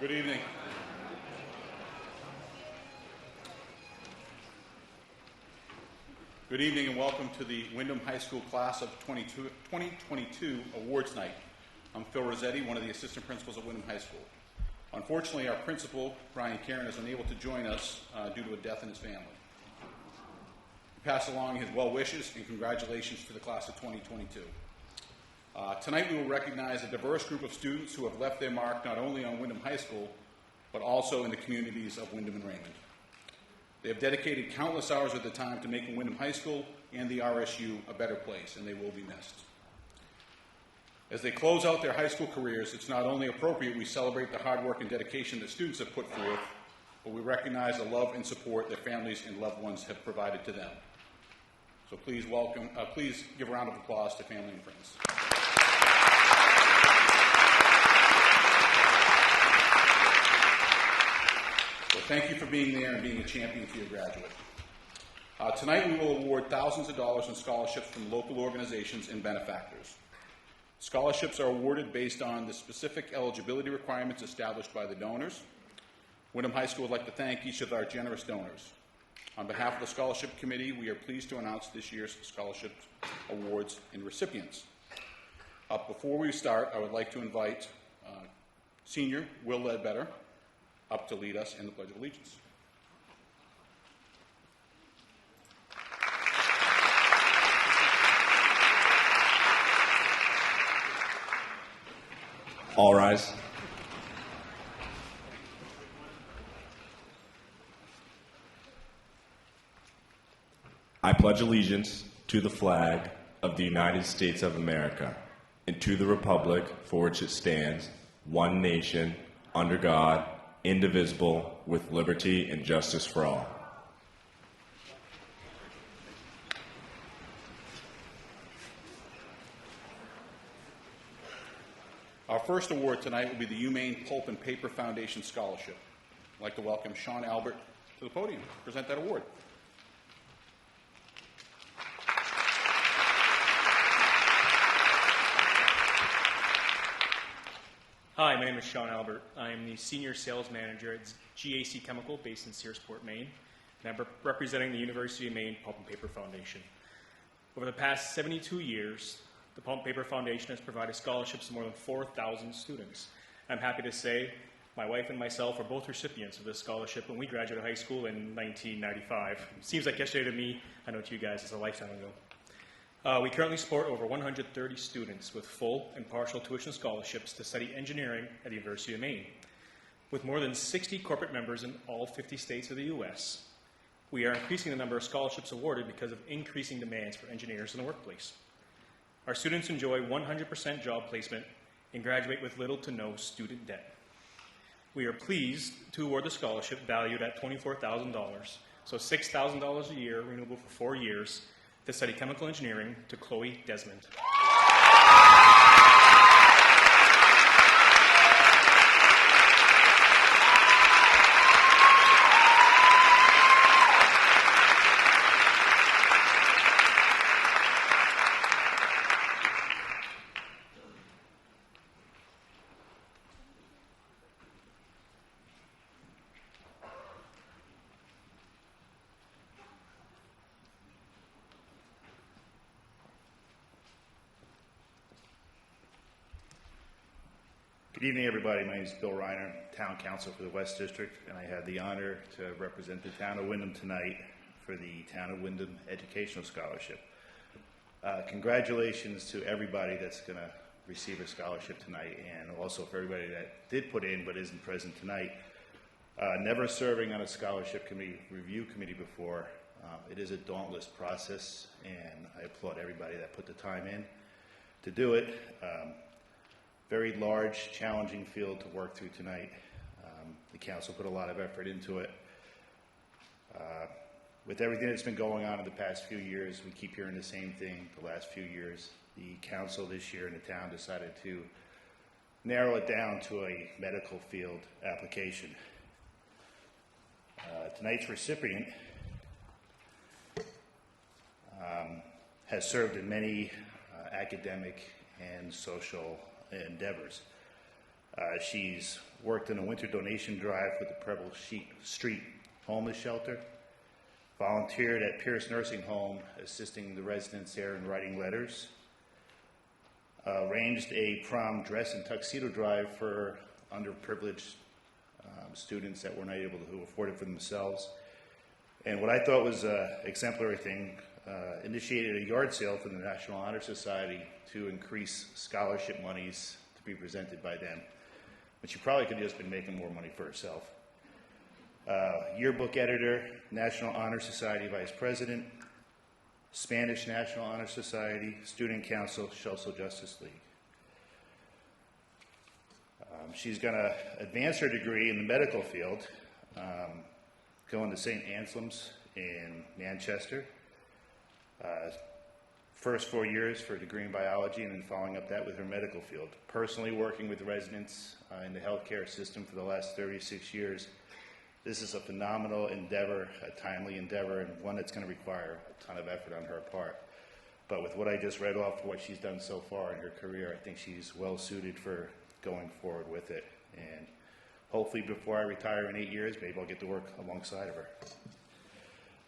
Good evening. Good evening and welcome to the Windham High School Class of 2022 Awards Night. I'm Phil Rossetti, one of the assistant principals at Windham High School. Unfortunately, our principal, Brian Karen, is unable to join us due to a death in his family. We pass along his well wishes and congratulations to the class of 2022. Tonight we will recognize a diverse group of students who have left their mark not only on Windham High School, but also in the communities of Windham and Raymond. They have dedicated countless hours of their time to making Windham High School and the RSU a better place, and they will be missed. As they close out their high school careers, it's not only appropriate we celebrate the hard work and dedication that students have put forth, but we recognize the love and support their families and loved ones have provided to them. So please give a round of applause to family and friends. So thank you for being there and being a champion for your graduate. Tonight we will award thousands of dollars in scholarships from local organizations and benefactors. Scholarships are awarded based on the specific eligibility requirements established by the donors. Windham High School would like to thank each of our generous donors. On behalf of the Scholarship Committee, we are pleased to announce this year's scholarship awards and recipients. Before we start, I would like to invite Senior Will Ledbetter up to lead us in the Pledge of Allegiance. All rise. I pledge allegiance to the flag of the United States of America and to the republic for which it stands, one nation, under God, indivisible, with liberty and justice for all. Our first award tonight will be the Umaine Pulp and Paper Foundation Scholarship. I'd like to welcome Sean Albert to the podium to present that award. Hi, my name is Sean Albert. I am the Senior Sales Manager at GAC Chemical based in Searsport, Maine, and I'm representing the University of Maine Pulp and Paper Foundation. Over the past 72 years, the Pulp and Paper Foundation has provided scholarships to more than 4,000 students. I'm happy to say my wife and myself are both recipients of this scholarship when we graduated high school in 1995. Seems like yesterday to me. I know to you guys it's a lifetime ago. We currently support over 130 students with full and partial tuition scholarships to study engineering at the University of Maine. With more than 60 corporate members in all 50 states of the U.S., we are increasing the number of scholarships awarded because of increasing demands for engineers in the workplace. Our students enjoy 100% job placement and graduate with little to no student debt. We are pleased to award the scholarship valued at $24,000, so $6,000 a year, renewable for 4 years, to study chemical engineering to Chloe Desmond. Good evening, everybody. My name is Bill Reiner, Town Council for the West District, and I have the honor to represent the Town of Windham tonight for the Town of Windham Educational Scholarship. Congratulations to everybody that's going to receive a scholarship tonight, and also for everybody that did put in but isn't present tonight. Never serving on a scholarship committee, review committee before. It is a dauntless process, and I applaud everybody that put the time in to do it. Very large, challenging field to work through tonight. The council put a lot of effort into it. With everything that's been going on in the past few years, we keep hearing the same thing the last few years. The council this year in the town decided to narrow it down to a medical field application. Tonight's recipient has served in many academic and social endeavors. She's worked in a winter donation drive with the Preble Street Homeless Shelter, volunteered at Pierce Nursing Home, assisting the residents there in writing letters, arranged a prom dress and tuxedo drive for underprivileged students that were not able to afford it for themselves. And what I thought was an exemplary thing, initiated a yard sale for the National Honor Society to increase scholarship monies to be presented by them. But she probably could have just been making more money for herself. Yearbook editor, National Honor Society vice president, Spanish National Honor Society, Student Council, Social Justice League. She's going to advance her degree in the medical field, going to St. Anselm's in Manchester. First 4 years for a degree in biology, and then following up that with her medical field. Personally working with residents in the healthcare system for the last 36 years. This is a phenomenal endeavor, a timely endeavor, and one that's going to require a ton of effort on her part. But with what I just read off, what she's done so far in her career, I think she's well suited for going forward with it. And hopefully before I retire in 8 years, maybe I'll get to work alongside of her.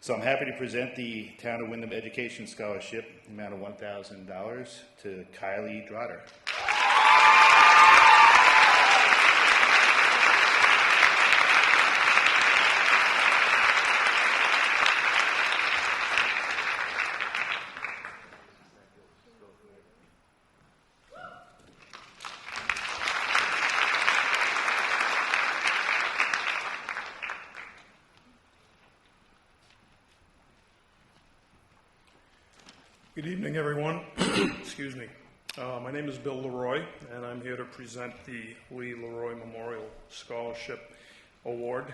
So I'm happy to present the Town of Windham Education Scholarship, amount of $1,000 to Kylie Drotter. Good evening, everyone. Excuse me. My name is Bill Leroy, and I'm here to present the Lee Leroy Memorial Scholarship Award.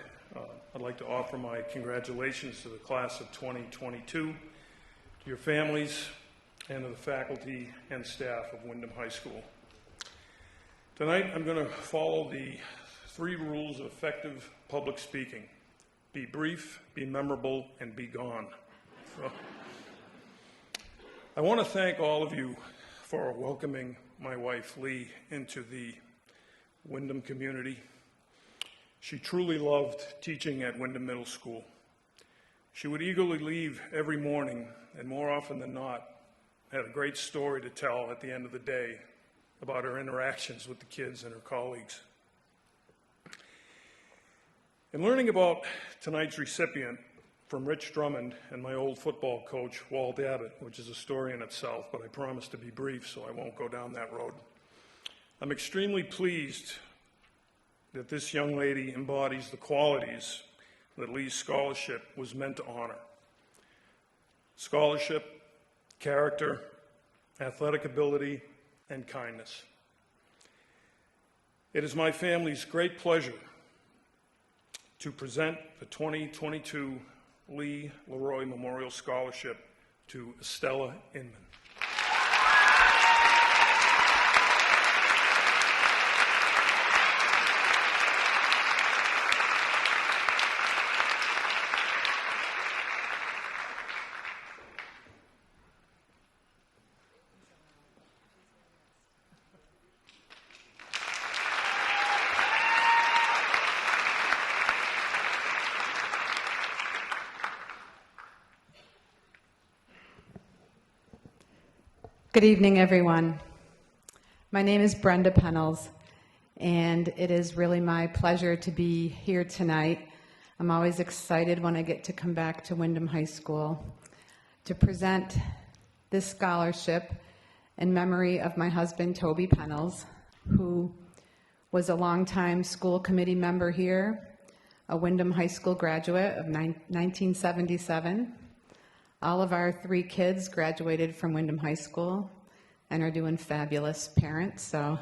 I'd like to offer my congratulations to the class of 2022, to your families, and to the faculty and staff of Windham High School. Tonight, I'm going to follow the 3 rules of effective public speaking. Be brief, be memorable, and be gone. So, I want to thank all of you for welcoming my wife, Lee, into the Windham community. She truly loved teaching at Windham Middle School. She would eagerly leave every morning, and more often than not, had a great story to tell at the end of the day about her interactions with the kids and her colleagues. In learning about tonight's recipient, from Rich Drummond and my old football coach, Walt Abbott, which is a story in itself, but I promise to be brief, so I won't go down that road. I'm extremely pleased that this young lady embodies the qualities that Lee's scholarship was meant to honor. Scholarship, character, athletic ability, and kindness. It is my family's great pleasure to present the 2022 Lee Leroy Memorial Scholarship to Estella Inman. Good evening, everyone. My name is Brenda Pennells, and it is really my pleasure to be here tonight. I'm always excited when I get to come back to Windham High School to present this scholarship in memory of my husband, Toby Pennells, who was a longtime school committee member here, a Windham High School graduate of 1977. All of our 3 kids graduated from Windham High School and are doing fabulous parents, so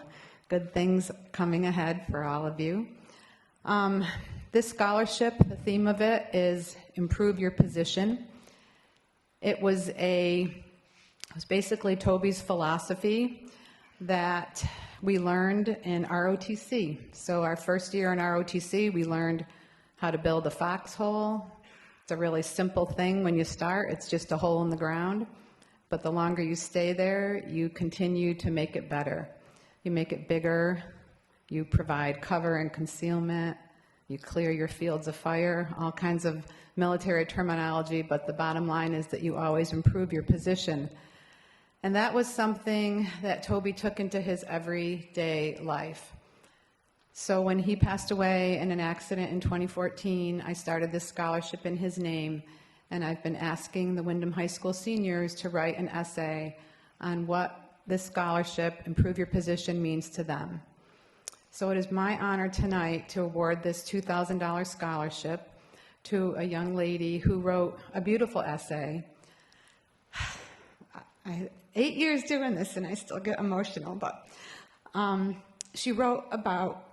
good things coming ahead for all of you. This scholarship, the theme of it is Improve Your Position. It was basically Toby's philosophy that we learned in ROTC. So our first year in ROTC, we learned how to build a foxhole. It's a really simple thing when you start. It's just a hole in the ground. But the longer you stay there, you continue to make it better. You make it bigger You provide cover and concealment. You clear your fields of fire, all kinds of military terminology, but the bottom line is that you always improve your position. And that was something that Toby took into his everyday life. So when he passed away in an accident in 2014, I started this scholarship in his name, and I've been asking the Windham High School seniors to write an essay on what this scholarship, Improve Your Position, means to them. So it is my honor tonight to award this $2,000 scholarship to a young lady who wrote a beautiful essay. 8 years doing this and I still get emotional, but she wrote about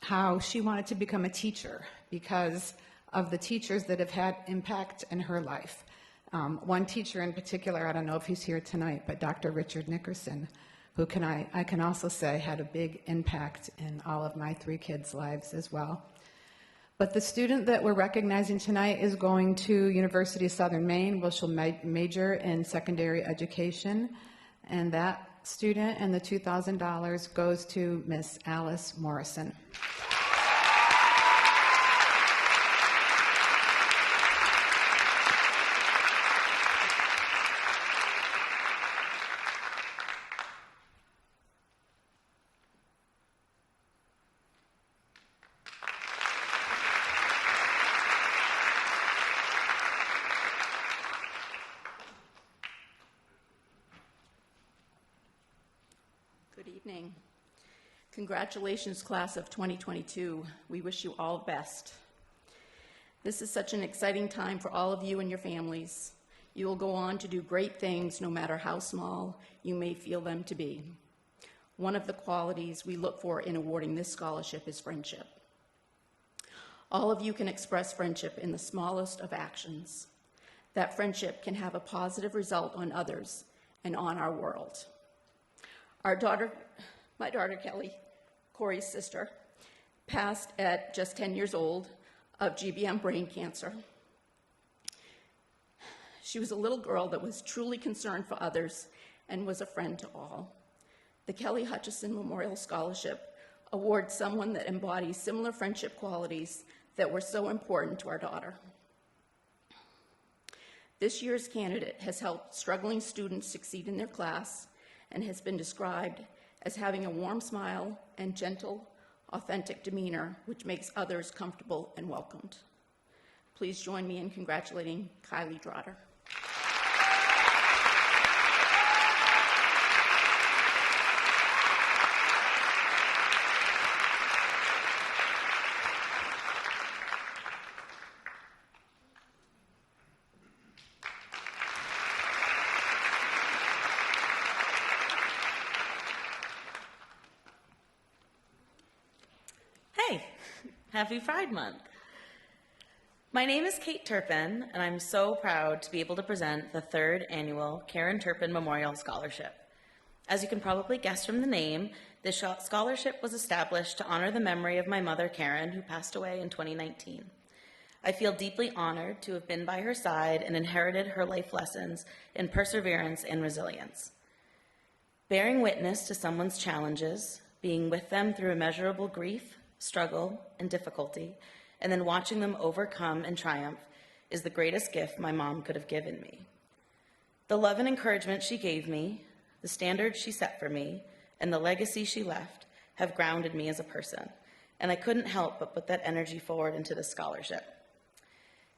how she wanted to become a teacher because of the teachers that have had impact in her life. One teacher in particular, I don't know if he's here tonight, but Dr. Richard Nickerson, who I can also say had a big impact in all of my 3 kids' lives as well. But the student that we're recognizing tonight is going to University of Southern Maine, where she'll major in secondary education, and that student and the $2,000 goes to Miss Alice Morrison. Good evening. Congratulations, class of 2022. We wish you all the best. This is such an exciting time for all of you and your families. You will go on to do great things no matter how small you may feel them to be. One of the qualities we look for in awarding this scholarship is friendship. All of you can express friendship in the smallest of actions. That friendship can have a positive result on others and on our world. My daughter Kelly, Corey's sister, passed at just 10 years old of GBM brain cancer. She was a little girl that was truly concerned for others and was a friend to all. The Kelly Hutchison Memorial Scholarship awards someone that embodies similar friendship qualities that were so important to our daughter. This year's candidate has helped struggling students succeed in their class and has been described as having a warm smile and gentle, authentic demeanor, which makes others comfortable and welcomed. Please join me in congratulating Kylie Drotter. Hey, happy Pride Month. My name is Kate Turpin, and I'm so proud to be able to present the 3rd annual Karen Turpin Memorial Scholarship. As you can probably guess from the name, this scholarship was established to honor the memory of my mother, Karen, who passed away in 2019. I feel deeply honored to have been by her side and inherited her life lessons in perseverance and resilience. Bearing witness to someone's challenges, being with them through immeasurable grief, struggle, and difficulty, and then watching them overcome and triumph is the greatest gift my mom could have given me. The love and encouragement she gave me, the standards she set for me, and the legacy she left have grounded me as a person, and I couldn't help but put that energy forward into the scholarship.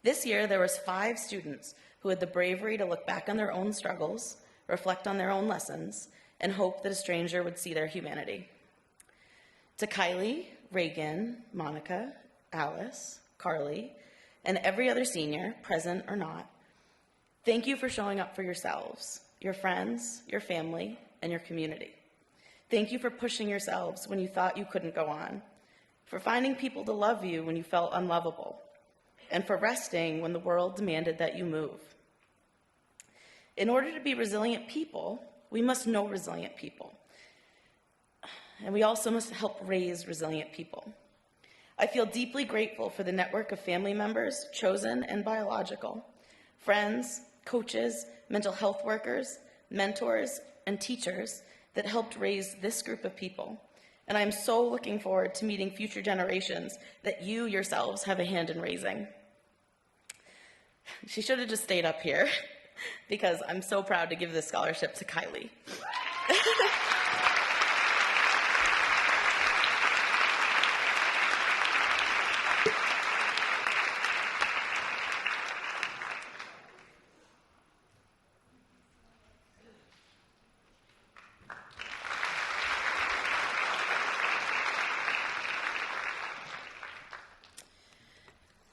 This year, there was 5 students who had the bravery to look back on their own struggles, reflect on their own lessons, and hope that a stranger would see their humanity. To Kylie, Reagan, Monica, Alice, Carly, and every other senior, present or not, thank you for showing up for yourselves, your friends, your family, and your community. Thank you for pushing yourselves when you thought you couldn't go on, for finding people to love you when you felt unlovable, and for resting when the world demanded that you move. In order to be resilient people, we must know resilient people. And we also must help raise resilient people. I feel deeply grateful for the network of family members, chosen and biological, friends, coaches, mental health workers, mentors, and teachers that helped raise this group of people, and I am so looking forward to meeting future generations that you yourselves have a hand in raising. She should have just stayed up here because I'm so proud to give this scholarship to Kylie.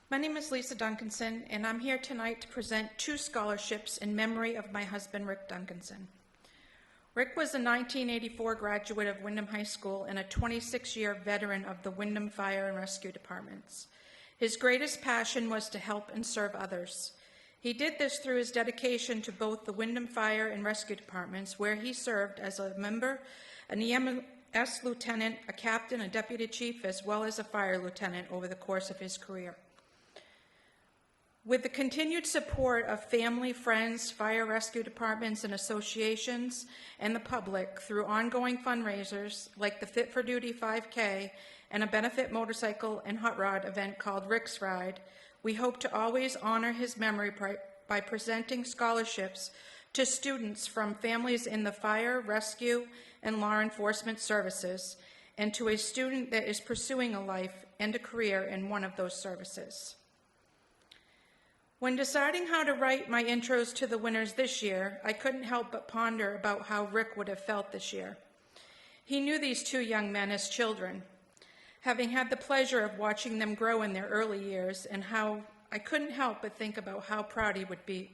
My name is Lisa Duncanson, and I'm here tonight to present 2 scholarships in memory of my husband, Rick Duncanson. Rick was a 1984 graduate of Windham High School and a 26-year veteran of the Windham Fire and Rescue Departments. His greatest passion was to help and serve others. He did this through his dedication to both the Windham Fire and Rescue Departments, where he served as a member, an EMS lieutenant, a captain, a deputy chief, as well as a fire lieutenant over the course of his career. With the continued support of family, friends, fire rescue departments and associations, and the public through ongoing fundraisers like the Fit for Duty 5K and a benefit motorcycle and hot rod event called Rick's Ride, we hope to always honor his memory by presenting scholarships to students from families in the fire, rescue, and law enforcement services, and to a student that is pursuing a life and a career in one of those services. When deciding how to write my intros to the winners this year, I couldn't help but ponder about how Rick would have felt this year. He knew these 2 young men as children, having had the pleasure of watching them grow in their early years, and how I couldn't help but think about how proud he would be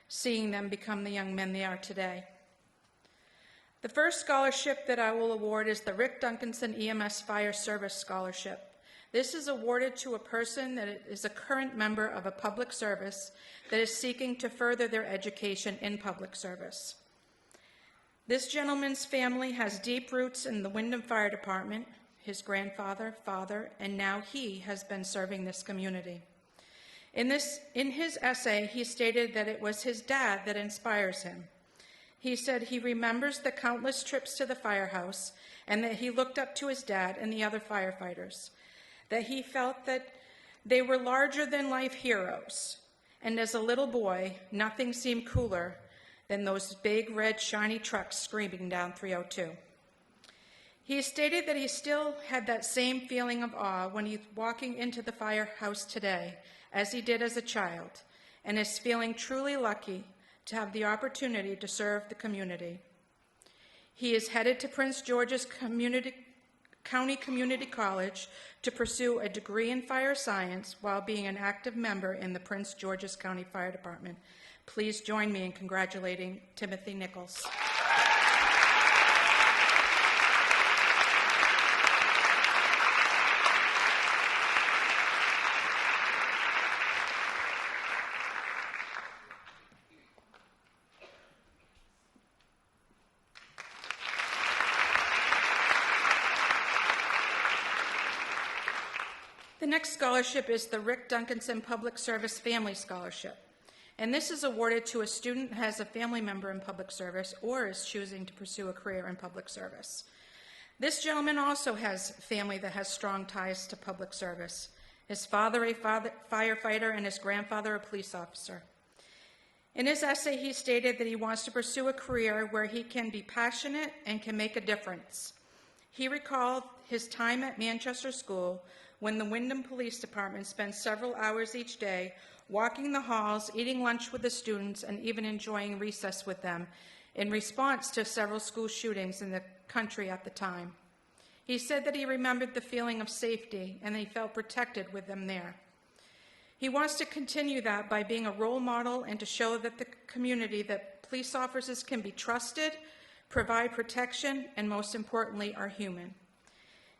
seeing them become the young men they are today. The first scholarship that I will award is the Rick Duncanson EMS Fire Service Scholarship. This is awarded to a person that is a current member of a public service that is seeking to further their education in public service. This gentleman's family has deep roots in the Windham Fire Department. His grandfather, father, and now he has been serving this community. In his essay, he stated that it was his dad that inspires him. He said he remembers the countless trips to the firehouse and that he looked up to his dad and the other firefighters, that he felt that they were larger-than-life heroes, and as a little boy, nothing seemed cooler than those big, red, shiny trucks screaming down 302. He stated that he still had that same feeling of awe when he's walking into the firehouse today, as he did as a child, and is feeling truly lucky to have the opportunity to serve the community. He is headed to Prince George's County Community College to pursue a degree in fire science while being an active member in the Prince George's County Fire Department. Please join me in congratulating Timothy Nichols. The next scholarship is the Rick Duncanson Public Service Family Scholarship, and this is awarded to a student who has a family member in public service or is choosing to pursue a career in public service. This gentleman also has family that has strong ties to public service. His father a firefighter and his grandfather a police officer. In his essay, he stated that he wants to pursue a career where he can be passionate and can make a difference. He recalled his time at Manchester School when the Windham Police Department spent several hours each day walking the halls, eating lunch with the students, and even enjoying recess with them in response to several school shootings in the country at the time. He said that he remembered the feeling of safety and he felt protected with them there. He wants to continue that by being a role model and to show that the community that police officers can be trusted, provide protection, and most importantly, are human.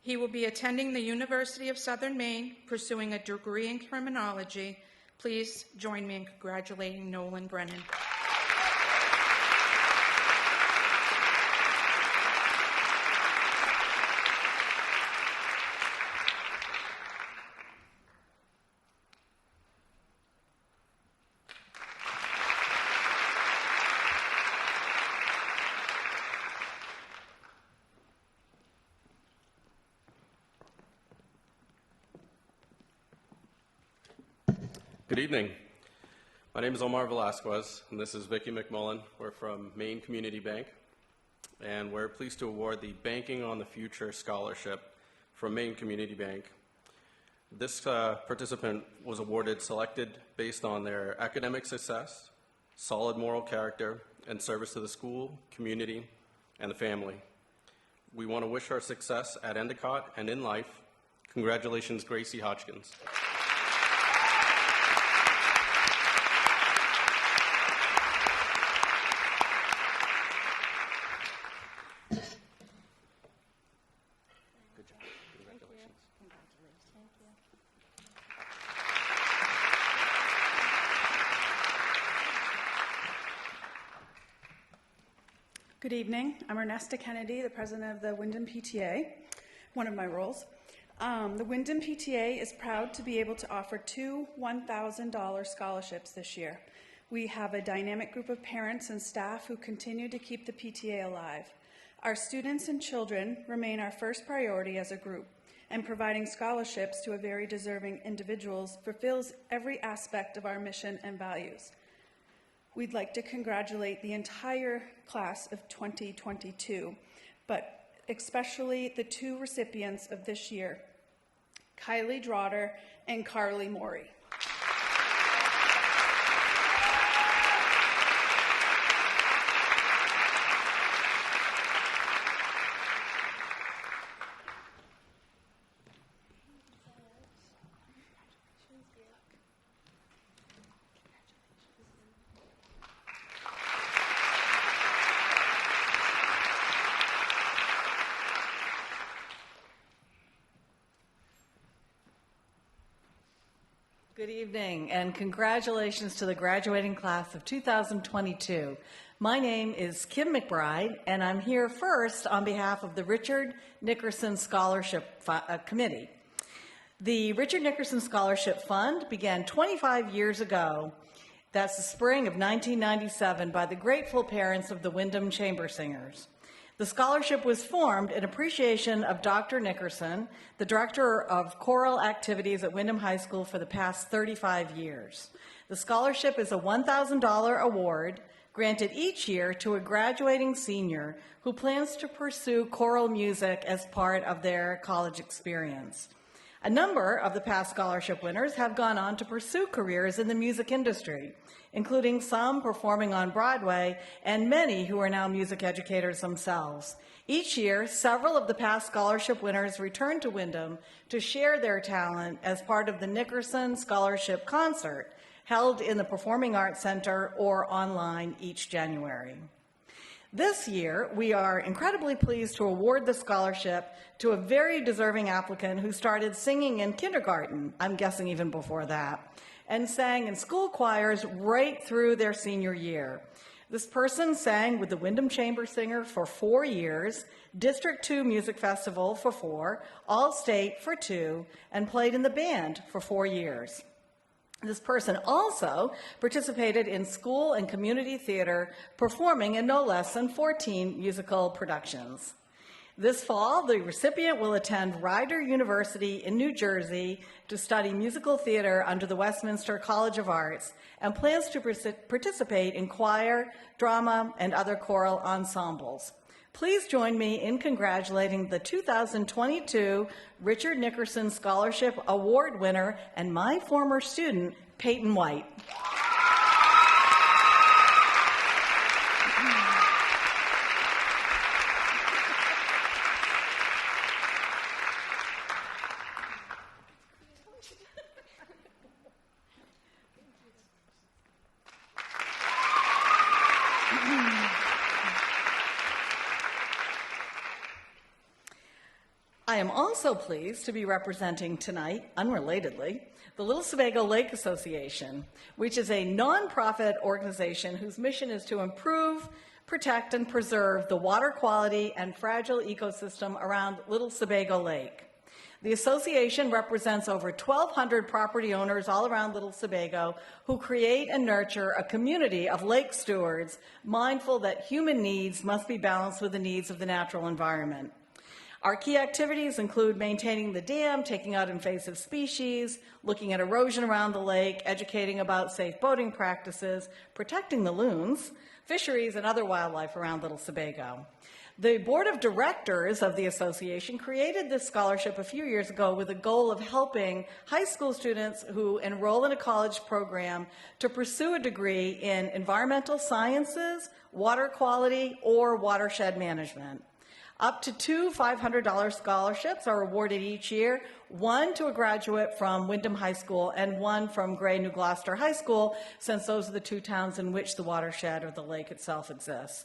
He will be attending the University of Southern Maine, pursuing a degree in criminology. Please join me in congratulating Nolan Brennan. Good evening. My name is Omar Velasquez, and this is Vicki McMullen. We're from Maine Community Bank, and we're pleased to award the Banking on the Future Scholarship from Maine Community Bank. This participant was selected based on their academic success, solid moral character, and service to the school, community, and the family. We want to wish her success at Endicott and in life. Congratulations, Gracie Hodgkins. Good job. Congratulations. Good evening. I'm Ernesta Kennedy, the president of the Windham PTA, one of my roles. The Windham PTA is proud to be able to offer 2 $1,000 scholarships this year. We have a dynamic group of parents and staff who continue to keep the PTA alive. Our students and children remain our first priority as a group, and providing scholarships to a very deserving individuals fulfills every aspect of our mission and values. We'd like to congratulate the entire class of 2022, but especially the 2 recipients of this year, Kylie Drotter and Carly Morey. Good evening, and congratulations to the graduating class of 2022. My name is Kim McBride, and I'm here first on behalf of the Richard Nickerson Scholarship Committee. The Richard Nickerson Scholarship Fund began 25 years ago. That's the spring of 1997 by the grateful parents of the Windham Chamber Singers. The scholarship was formed in appreciation of Dr. Nickerson, the director of choral activities at Windham High School for the past 35 years. The scholarship is a $1,000 award granted each year to a graduating senior who plans to pursue choral music as part of their college experience. A number of the past scholarship winners have gone on to pursue careers in the music industry, including some performing on Broadway and many who are now music educators themselves. Each year, several of the past scholarship winners return to Windham to share their talent as part of the Nickerson Scholarship Concert, held in the Performing Arts Center or online each January. This year, we are incredibly pleased to award the scholarship to a very deserving applicant who started singing in kindergarten, I'm guessing even before that, and sang in school choirs right through their senior year. This person sang with the Windham Chamber Singer for 4 years, District 2 Music Festival for 4, All-State for 2, and played in the band for 4 years. This person also participated in school and community theater, performing in no less than 14 musical productions. This fall, the recipient will attend Rider University in New Jersey to study musical theater under the Westminster College of Arts and plans to participate in choir, drama, and other choral ensembles. Please join me in congratulating the 2022 Richard Nickerson Scholarship Award winner and my former student, Peyton White. I am also pleased to be representing tonight, unrelatedly, the Little Sebago Lake Association, which is a nonprofit organization whose mission is to improve, protect, and preserve the water quality and fragile ecosystem around Little Sebago Lake. The association represents over 1,200 property owners all around Little Sebago who create and nurture a community of lake stewards mindful that human needs must be balanced with the needs of the natural environment. Our key activities include maintaining the dam, taking out invasive species, looking at erosion around the lake, educating about safe boating practices, protecting the loons, fisheries, and other wildlife around Little Sebago. The board of directors of the association created this scholarship a few years ago with the goal of helping high school students who enroll in a college program to pursue a degree in environmental sciences, water quality, or watershed management. Up to 2 $500 scholarships are awarded each year, one to a graduate from Windham High School and one from Gray New Gloucester High School, since those are the two towns in which the watershed or the lake itself exists.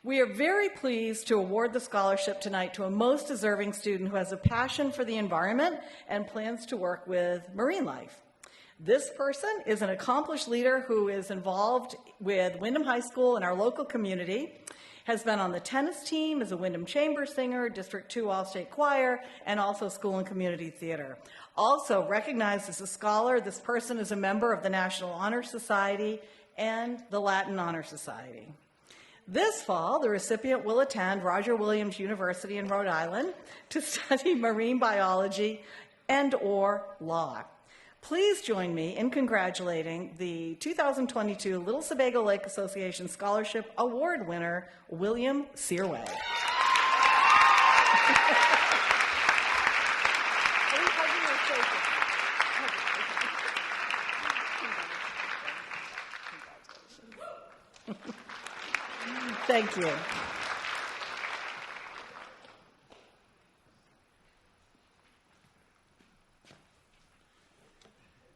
We are very pleased to award the scholarship tonight to a most deserving student who has a passion for the environment and plans to work with marine life. This person is an accomplished leader who is involved with Windham High School and our local community, has been on the tennis team, is a Windham Chamber singer, District 2 All-State Choir, and also school and community theater. Also recognized as a scholar, this person is a member of the National Honor Society and the Latin Honor Society. This fall, the recipient will attend Roger Williams University in Rhode Island to study marine biology and/or law. Please join me in congratulating the 2022 Little Sebago Lake Association Scholarship Award winner, William Searway. Thank you.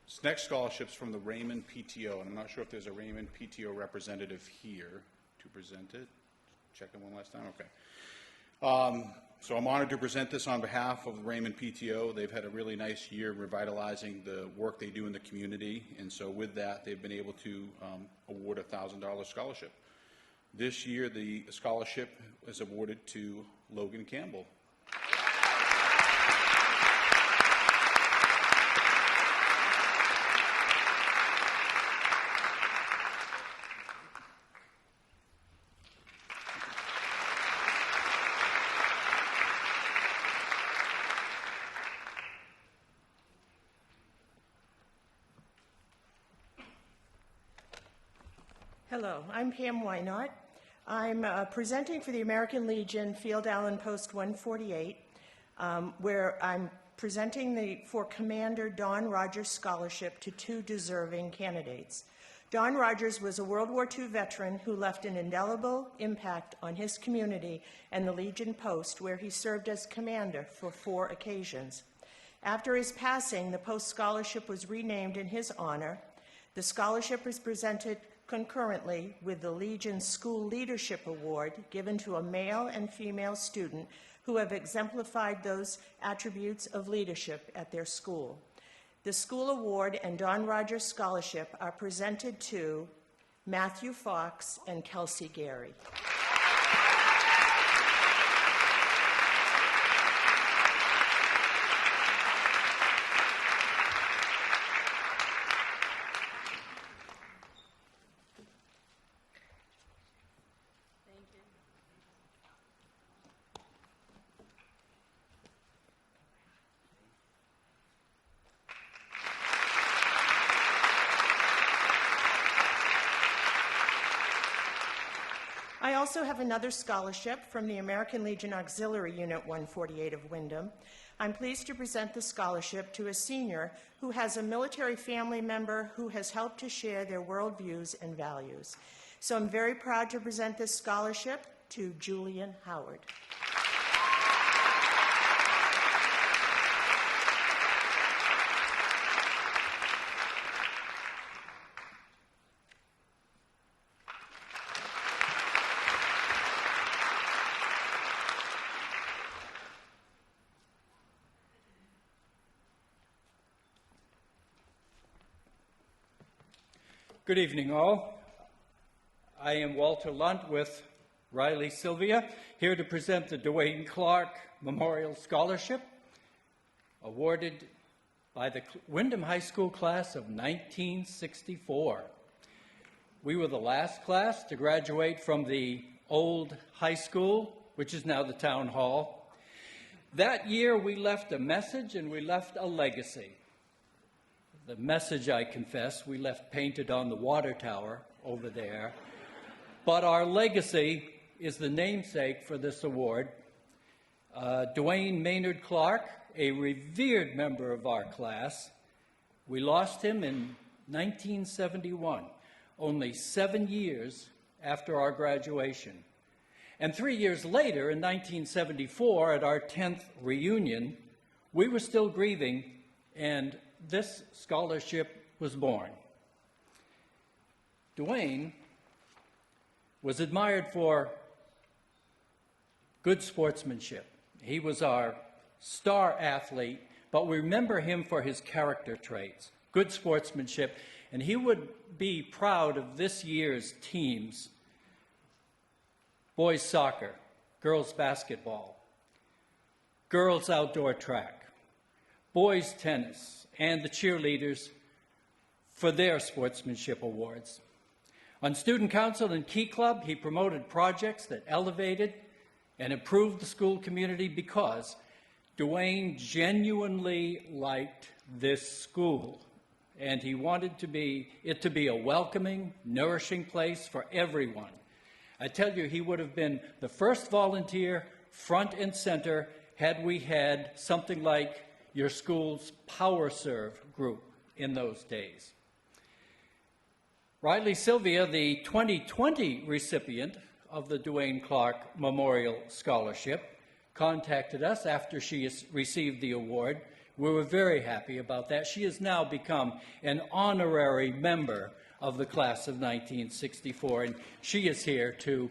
This next scholarship's from the Raymond PTO, and I'm not sure if there's a Raymond PTO representative here to present it. Check it one last time, okay. So I'm honored to present this on behalf of the Raymond PTO. They've had a really nice year revitalizing the work they do in the community, and so with that, they've been able to award a $1,000 scholarship. This year, the scholarship is awarded to Logan Campbell. Hello, I'm Pam Wynot. I'm presenting for the American Legion Field Allen Post 148, where I'm presenting for Commander Don Rogers Scholarship to 2 deserving candidates. Don Rogers was a World War II veteran who left an indelible impact on his community and the Legion Post, where he served as commander for 4 occasions. After his passing, the Post Scholarship was renamed in his honor. The scholarship is presented concurrently with the Legion School Leadership Award given to a male and female student who have exemplified those attributes of leadership at their school. The school award and Don Rogers Scholarship are presented to Matthew Fox and Kelsey Gary. I also have another scholarship from the American Legion Auxiliary Unit 148 of Windham. I'm pleased to present the scholarship to a senior who has a military family member who has helped to share their worldviews and values. So I'm very proud to present this scholarship to Julian Howard. Good evening, all. I am Walter Lunt with Riley Sylvia, here to present the Dwayne Clark Memorial Scholarship, awarded by the Windham High School class of 1964. We were the last class to graduate from the old high school, which is now the town hall. That year, we left a message and we left a legacy. The message, I confess, we left painted on the water tower over there. But our legacy is the namesake for this award. Dwayne Maynard Clark, a revered member of our class. We lost him in 1971, only 7 years after our graduation. And 3 years later, in 1974, at our 10th reunion, we were still grieving, and this scholarship was born. Dwayne was admired for good sportsmanship. He was our star athlete, but we remember him for his character traits, good sportsmanship, and he would be proud of this year's teams: boys soccer, girls basketball, girls outdoor track, boys tennis, and the cheerleaders for their sportsmanship awards. On student council and Key Club, he promoted projects that elevated and improved the school community because Dwayne genuinely liked this school, and he wanted it to be a welcoming, nourishing place for everyone. I tell you, he would have been the first volunteer front and center had we had something like your school's Power Serve group in those days. Riley Sylvia, the 2020 recipient of the Dwayne Clark Memorial Scholarship, contacted us after she received the award. We were very happy about that. She has now become an honorary member of the class of 1964, and she is here to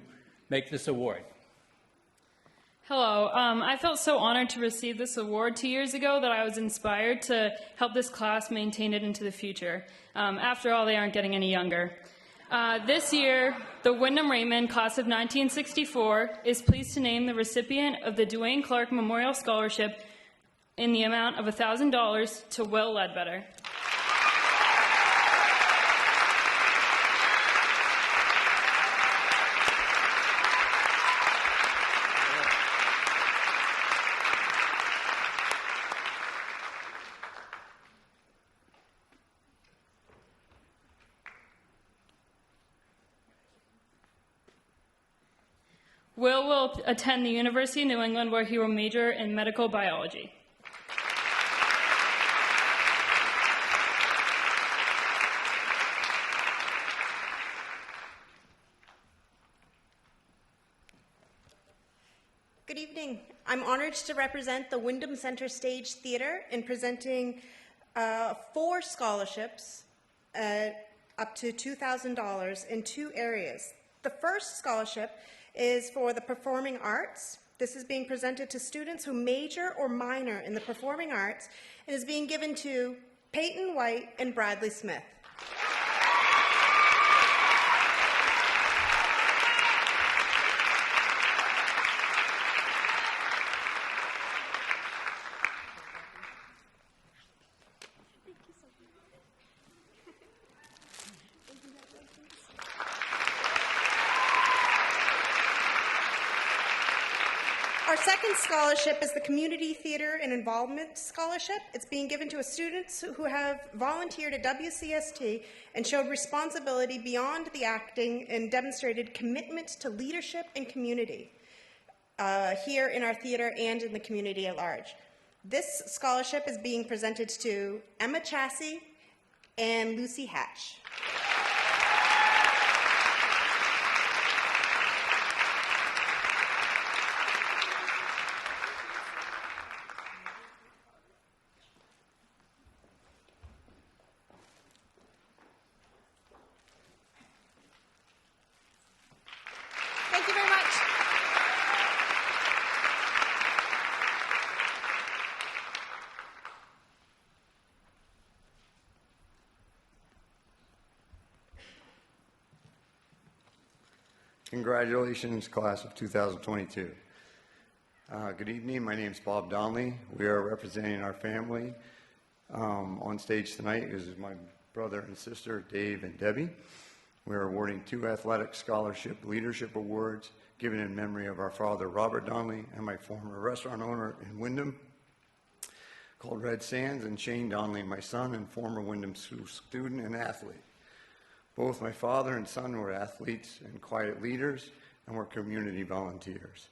make this award. Hello. I felt so honored to receive this award 2 years ago that I was inspired to help this class maintain it into the future. After all, they aren't getting any younger. This year, the Windham Raymond class of 1964 is pleased to name the recipient of the Dwayne Clark Memorial Scholarship in the amount of $1,000 to Will Ledbetter. Will attend the University of New England, where he will major in medical biology. Good evening. I'm honored to represent the Windham Center Stage Theatre in presenting 4 scholarships up to $2,000 in 2 areas. The first scholarship is for the performing arts. This is being presented to students who major or minor in the performing arts and is being given to Peyton White and Bradley Smith. Our second scholarship is the Community Theater and Involvement Scholarship. It's being given to students who have volunteered at WCST and showed responsibility beyond the acting and demonstrated commitment to leadership and community here in our theater and in the community at large. This scholarship is being presented to Emma Chassie and Lucy Hatch. Thank you very much. Congratulations, class of 2022. Good evening. My name is Bob Donnelly. We are representing our family on stage tonight. This is my brother and sister, Dave and Debbie. We are awarding 2 athletic scholarship leadership awards given in memory of our father, Robert Donnelly, and my former restaurant owner in Windham, called Red Sands, and Shane Donnelly, my son and former Windham student and athlete. Both my father and son were athletes and quiet leaders and were community volunteers.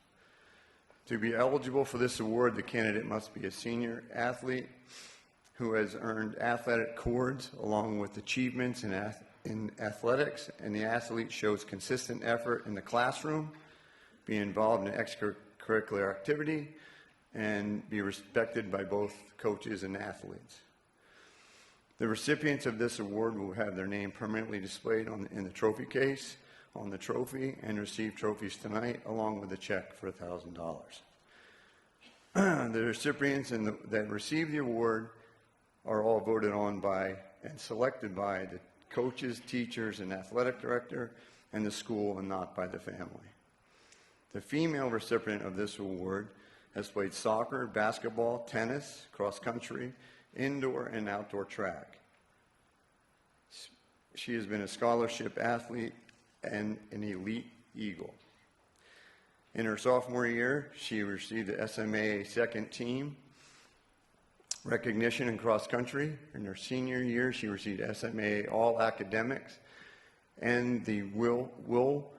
To be eligible for this award, the candidate must be a senior athlete who has earned athletic cords along with achievements in athletics, and the athlete shows consistent effort in the classroom, be involved in extracurricular activity, and be respected by both coaches and athletes. The recipients of this award will have their name permanently displayed in the trophy case on the trophy and receive trophies tonight along with a check for $1,000. The recipients that receive the award are all voted on by and selected by the coaches, teachers, and athletic director and the school, and not by the family. The female recipient of this award has played soccer, basketball, tennis, cross country, indoor and outdoor track. She has been a scholarship athlete and an elite Eagle. In her sophomore year, she received the SMAA second team recognition in cross country. In her senior year, she received SMAA All Academics and the Will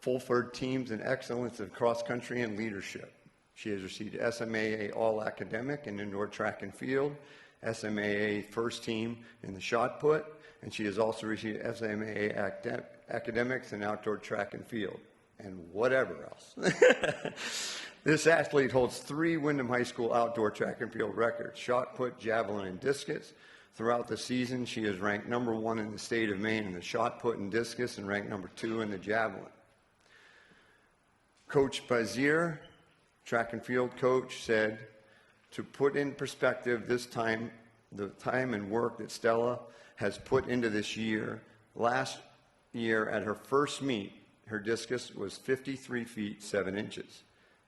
Fulford Teams in Excellence in Cross Country and Leadership. She has received SMAA All Academic in Indoor Track and Field, SMAA First Team in the Shot Put, and she has also received SMAA Academics in Outdoor Track and Field, and whatever else. This athlete holds 3 Windham High School outdoor track and field records: shot put, javelin, and discus. Throughout the season, she is ranked number 1 in the state of Maine in the shot put and discus, and ranked number 2 in the javelin. Coach Bazier, track and field coach, said, to put in perspective the time and work that Stella has put into this year, last year at her first meet, her discus was 53 feet 7 inches.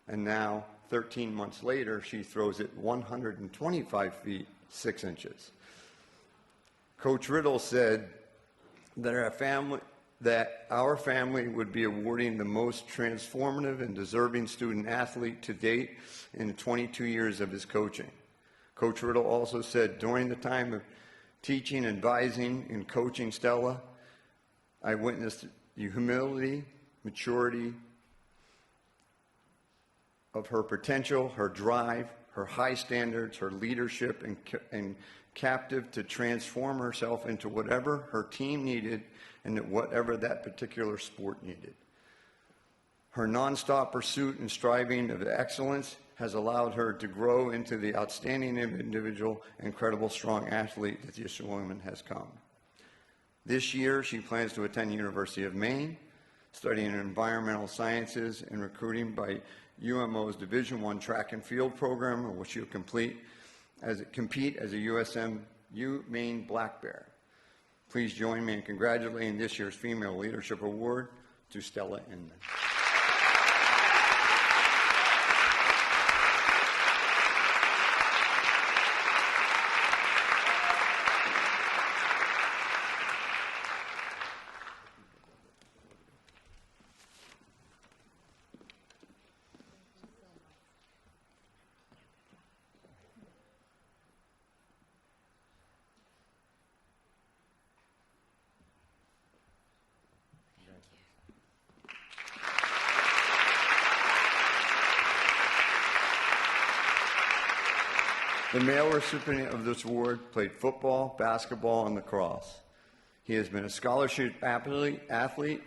And now, 13 months later, she throws it 125 feet 6 inches. Coach Riddle said that our family would be awarding the most transformative and deserving student athlete to date in the 22 years of his coaching. Coach Riddle also said, during the time of teaching, advising, and coaching Stella, I witnessed the humility, maturity of her potential, her drive, her high standards, her leadership, and captive to transform herself into whatever her team needed and whatever that particular sport needed. Her nonstop pursuit and striving of excellence has allowed her to grow into the outstanding individual, incredible, strong athlete that this woman has come. This year, she plans to attend the University of Maine, studying environmental sciences and recruiting by UMO's Division I track and field program, which she'll compete as a USMU Maine Black Bear. Please join me in congratulating this year's Female Leadership Award to Stella Inman. The male recipient of this award played football, basketball, and lacrosse. He has been a scholarship athlete.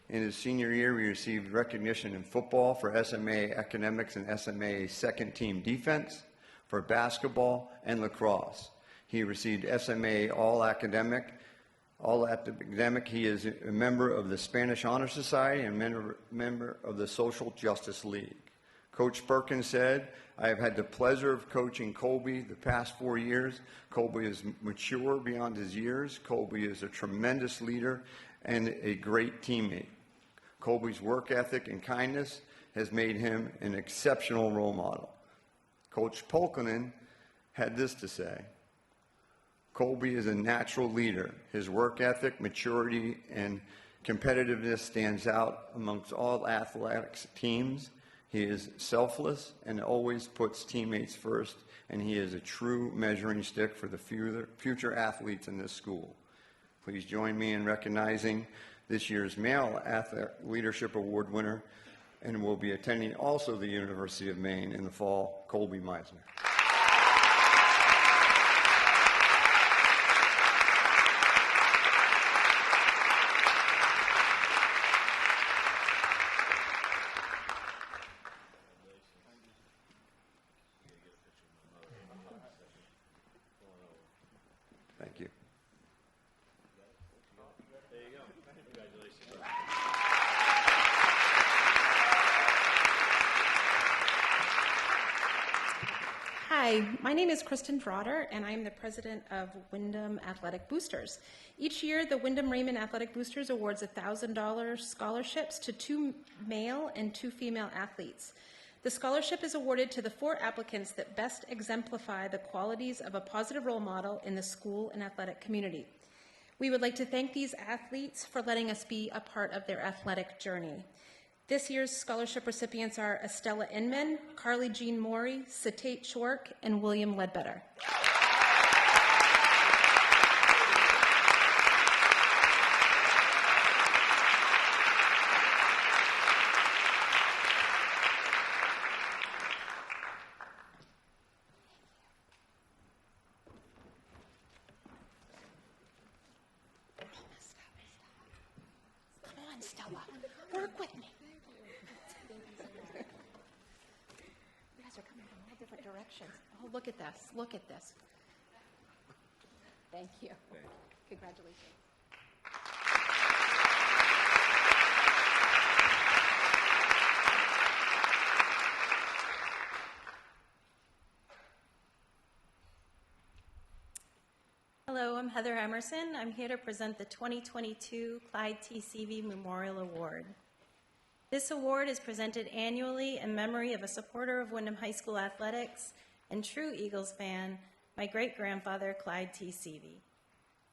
In his senior year, he received recognition in football for SMA Academics and SMA Second Team Defense, for basketball and lacrosse. He received SMA All Academic. He is a member of the Spanish Honor Society and member of the Social Justice League. Coach Perkins said, I have had the pleasure of coaching Colby the past 4 years. Colby is mature beyond his years. Colby is a tremendous leader and a great teammate. Colby's work ethic and kindness has made him an exceptional role model. Coach Polkinen had this to say, Colby is a natural leader. His work ethic, maturity, and Competitiveness stands out amongst all athletics teams. He is selfless and always puts teammates first, and he is a true measuring stick for the future athletes in this school. Please join me in recognizing this year's Male Athlete Leadership Award winner, and will be attending also the University of Maine in the fall, Colby Meisner. Thank you. There you go. Congratulations. Hi, my name is Kristen Frotter, and I am the president of Windham Athletic Boosters. Each year, the Windham Raymond Athletic Boosters awards $1,000 scholarships to 2 male and 2 female athletes. The scholarship is awarded to the 4 applicants that best exemplify the qualities of a positive role model in the school and athletic community. We would like to thank these athletes for letting us be a part of their athletic journey. This year's scholarship recipients are Estella Inman, Carly Jean Morey, Satate Shork, and William Ledbetter. Come on, Stella. Work with me. You guys are coming from all different directions. Oh, look at this. Look at this. Thank you. Congratulations. Hello, I'm Heather Emerson. I'm here to present the 2022 Clyde Seavey Memorial Award. This award is presented annually in memory of a supporter of Windham High School athletics and true Eagles fan, my great-grandfather, Clyde Seavey.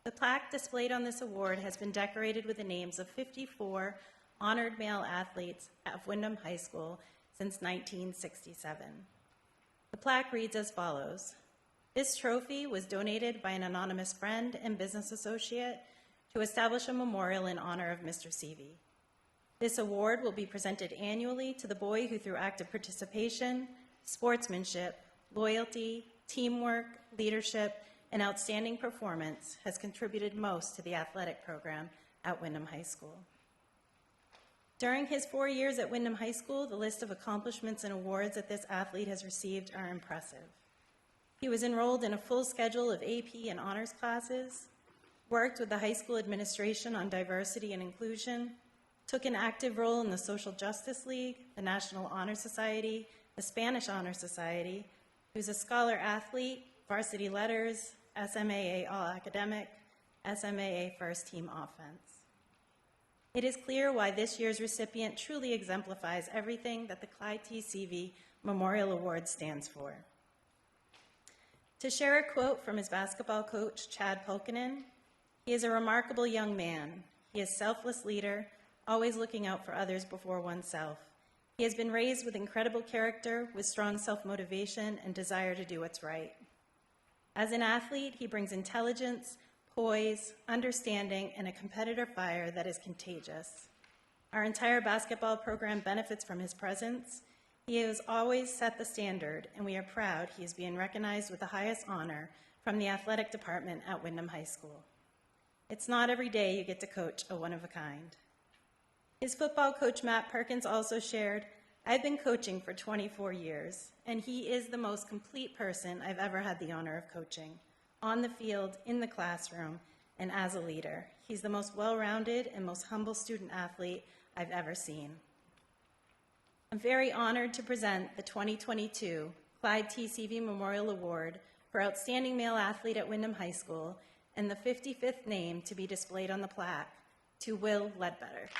The plaque displayed on this award has been decorated with the names of 54 honored male athletes of Windham High School since 1967. The plaque reads as follows. This trophy was donated by an anonymous friend and business associate to establish a memorial in honor of Mr. Seavey. This award will be presented annually to the boy who, through active participation, sportsmanship, loyalty, teamwork, leadership, and outstanding performance, has contributed most to the athletic program at Windham High School. During his 4 years at Windham High School, the list of accomplishments and awards that this athlete has received are impressive. He was enrolled in a full schedule of AP and honors classes, worked with the high school administration on diversity and inclusion, took an active role in the Social Justice League, the National Honor Society, the Spanish Honor Society. He was a scholar athlete, varsity letters, SMAA All-Academic, SMAA First Team Offense. It is clear why this year's recipient truly exemplifies everything that the Clyde Seavey Memorial Award stands for. To share a quote from his basketball coach, Chad Pulkinen, he is a remarkable young man. He is a selfless leader, always looking out for others before oneself. He has been raised with incredible character, with strong self-motivation and desire to do what's right. As an athlete, he brings intelligence, poise, understanding, and a competitor fire that is contagious. Our entire basketball program benefits from his presence. He has always set the standard, and we are proud he is being recognized with the highest honor from the athletic department at Windham High School. It's not every day you get to coach a one-of-a-kind. His football coach, Matt Perkins, also shared, I've been coaching for 24 years, and he is the most complete person I've ever had the honor of coaching, on the field, in the classroom, and as a leader. He's the most well-rounded and most humble student athlete I've ever seen. I'm very honored to present the 2022 Clyde Seavey Memorial Award for Outstanding Male Athlete at Windham High School and the 55th name to be displayed on the plaque to Will Ledbetter.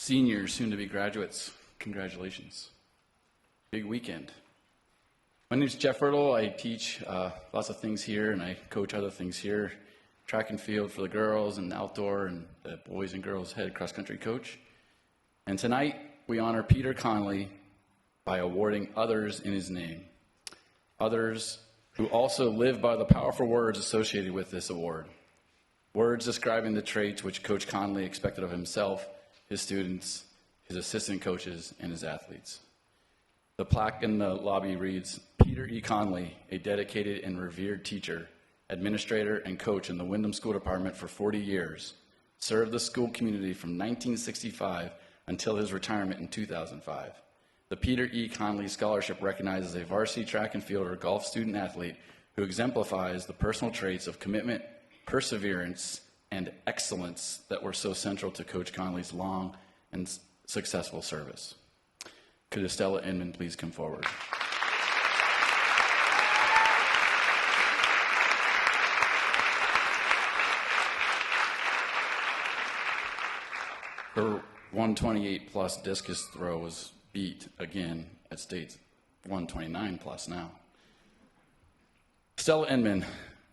Seniors, soon-to-be graduates, congratulations. Big weekend. My name is Jeff Ertl. I teach lots of things here, and I coach other things here. Track and field for the girls, and outdoor, and the boys and girls head cross-country coach. And tonight, we honor Peter Conley by awarding others in his name. Others who also live by the powerful words associated with this award. Words describing the traits which Coach Conley expected of himself, his students, his assistant coaches, and his athletes. The plaque in the lobby reads, Peter E. Conley, a dedicated and revered teacher, administrator, and coach in the Windham School Department for 40 years, served the school community from 1965 until his retirement in 2005. The Peter E. Conley Scholarship recognizes a varsity track and field or golf student athlete who exemplifies the personal traits of commitment, perseverance, and excellence that were so central to Coach Conley's long and successful service. Could Estella Inman please come forward? Her 128 plus discus throw was beat again at state's 129 plus now. Stella Inman.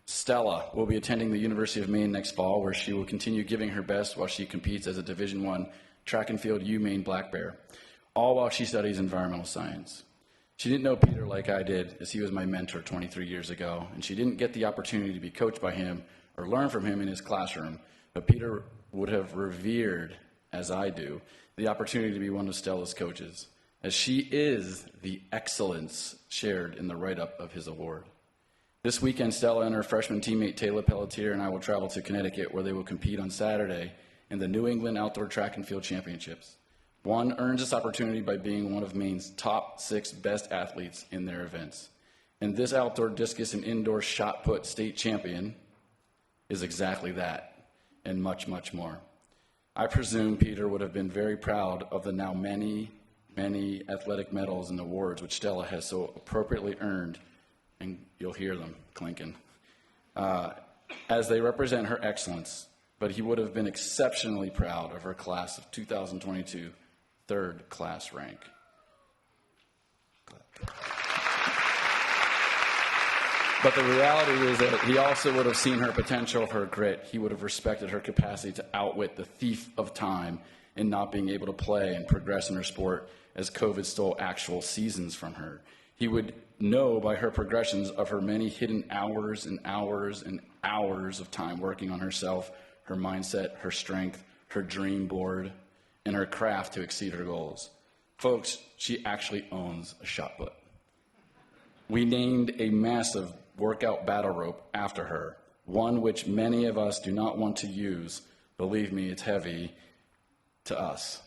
Stella will be attending the University of Maine next fall, where she will continue giving her best while she competes as a Division I track and field Umaine Black Bear, all while she studies environmental science. She didn't know Peter like I did, as he was my mentor 23 years ago, and she didn't get the opportunity to be coached by him or learn from him in his classroom, but Peter would have revered, as I do, the opportunity to be one of Stella's coaches, as she is the excellence shared in the write-up of his award. This weekend, Stella and her freshman teammate Taylor Pelletier and I will travel to Connecticut, where they will compete on Saturday in the New England Outdoor Track and Field Championships. One earns this opportunity by being one of Maine's top 6 best athletes in their events. And this outdoor discus and indoor shot put state champion is exactly that, and much, much more. I presume Peter would have been very proud of the now many, many athletic medals and awards which Stella has so appropriately earned, and you'll hear them clinking, as they represent her excellence, but he would have been exceptionally proud of her class of 2022 third class rank. But the reality is that he also would have seen her potential, her grit. He would have respected her capacity to outwit the thief of time in not being able to play and progress in her sport, as COVID stole actual seasons from her. He would know by her progressions of her many hidden hours and hours and hours of time working on herself, her mindset, her strength, her dream board, and her craft to exceed her goals. Folks, she actually owns a shot put. We named a massive workout battle rope after her, one which many of us do not want to use. Believe me, it's heavy to us.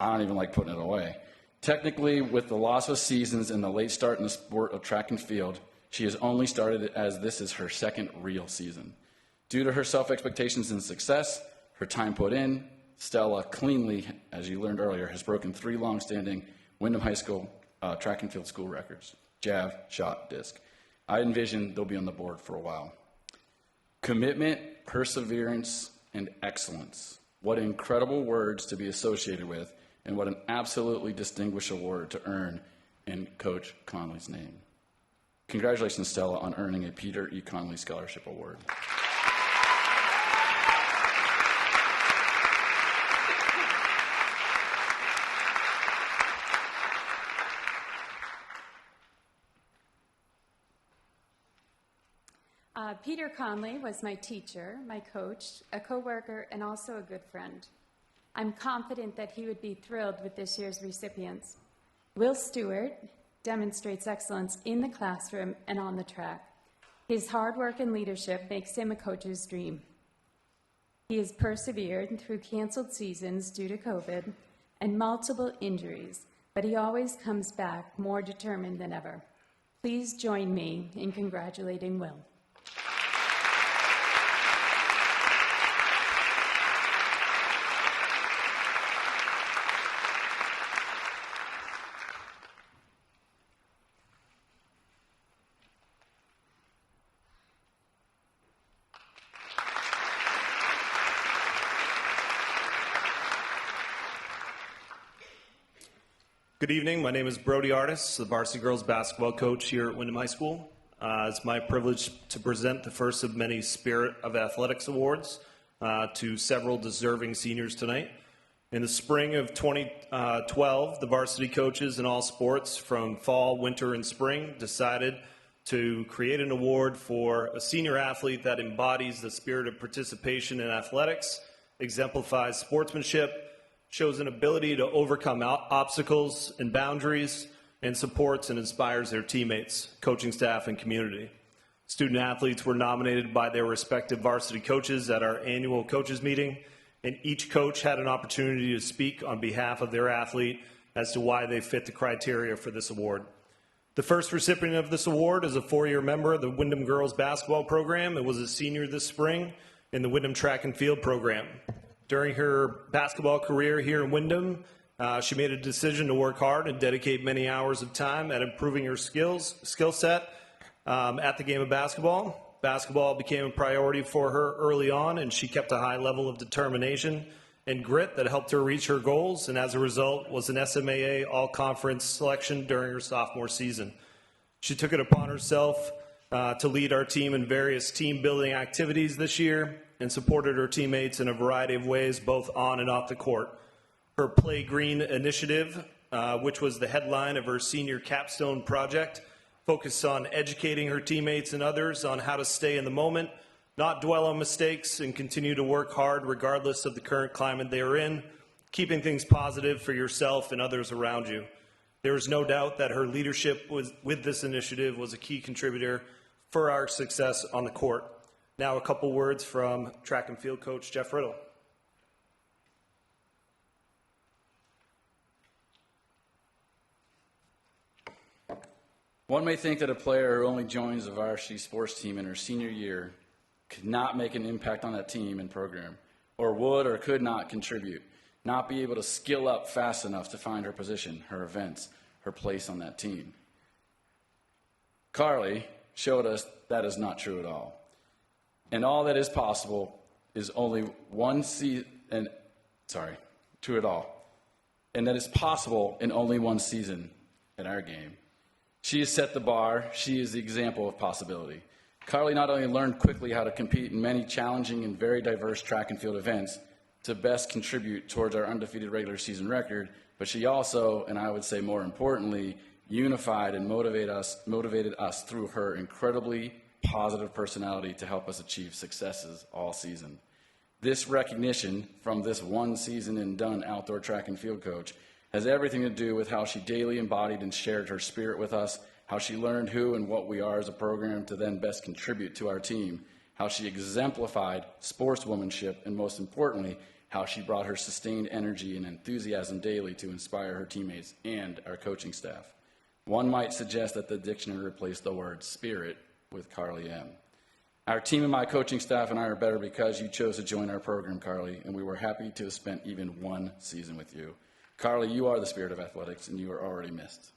I don't even like putting it away. Technically, with the loss of seasons and the late start in the sport of track and field, she has only started as this is her second real season. Due to her self-expectations and success, her time put in, Stella cleanly, as you learned earlier, has broken 3 long-standing Windham High School track and field school records: jav, shot, disc. I envision they'll be on the board for a while. Commitment, perseverance, and excellence. What incredible words to be associated with, and what an absolutely distinguished award to earn in Coach Conley's name. Congratulations, Stella, on earning a Peter E. Conley Scholarship Award. Peter Conley was my teacher, my coach, a coworker, and also a good friend. I'm confident that he would be thrilled with this year's recipients. Will Stewart demonstrates excellence in the classroom and on the track. His hard work and leadership makes him a coach's dream. He has persevered through canceled seasons due to COVID and multiple injuries, but he always comes back more determined than ever. Please join me in congratulating Will. Good evening. My name is Brody Artis, the varsity girls basketball coach here at Windham High School. It's my privilege to present the first of many Spirit of Athletics Awards to several deserving seniors tonight. In the spring of 2012, the varsity coaches in all sports from fall, winter, and spring decided to create an award for a senior athlete that embodies the spirit of participation in athletics, exemplifies sportsmanship, shows an ability to overcome obstacles and boundaries, and supports and inspires their teammates, coaching staff, and community. Student athletes were nominated by their respective varsity coaches at our annual coaches meeting, and each coach had an opportunity to speak on behalf of their athlete as to why they fit the criteria for this award. The first recipient of this award is a 4-year member of the Windham girls basketball program and was a senior this spring in the Windham track and field program. During her basketball career here in Windham, she made a decision to work hard and dedicate many hours of time at improving her skill set at the game of basketball. Basketball became a priority for her early on, and she kept a high level of determination and grit that helped her reach her goals, and as a result was an SMAA all-conference selection during her sophomore season. She took it upon herself to lead our team in various team-building activities this year and supported her teammates in a variety of ways, both on and off the court. Her Play Green initiative, which was the headline of her senior capstone project, focused on educating her teammates and others on how to stay in the moment, not dwell on mistakes, and continue to work hard regardless of the current climate they are in, keeping things positive for yourself and others around you. There is no doubt that her leadership with this initiative was a key contributor for our success on the court. Now a couple words from track and field coach Jeff Riddle. One may think that a player who only joins a varsity sports team in her senior year could not make an impact on that team and program, or would or could not contribute, not be able to skill up fast enough to find her position, her events, her place on that team. Carly showed us that is not true at all. And all that is possible is only one season, true at all. And that is possible in only one season at our game. She has set the bar. She is the example of possibility. Carly not only learned quickly how to compete in many challenging and very diverse track and field events to best contribute towards our undefeated regular season record, but she also, and I would say more importantly, unified and motivated us through her incredibly positive personality to help us achieve successes all season. This recognition from this one season and done outdoor track and field coach has everything to do with how she daily embodied and shared her spirit with us, how she learned who and what we are as a program to then best contribute to our team, how she exemplified sportswomanship, and most importantly, how she brought her sustained energy and enthusiasm daily to inspire her teammates and our coaching staff. One might suggest that the dictionary replaced the word spirit with Carly M. Our team and my coaching staff and I are better because you chose to join our program, Carly, and we were happy to have spent even one season with you. Carly, you are the spirit of athletics, and you are already missed.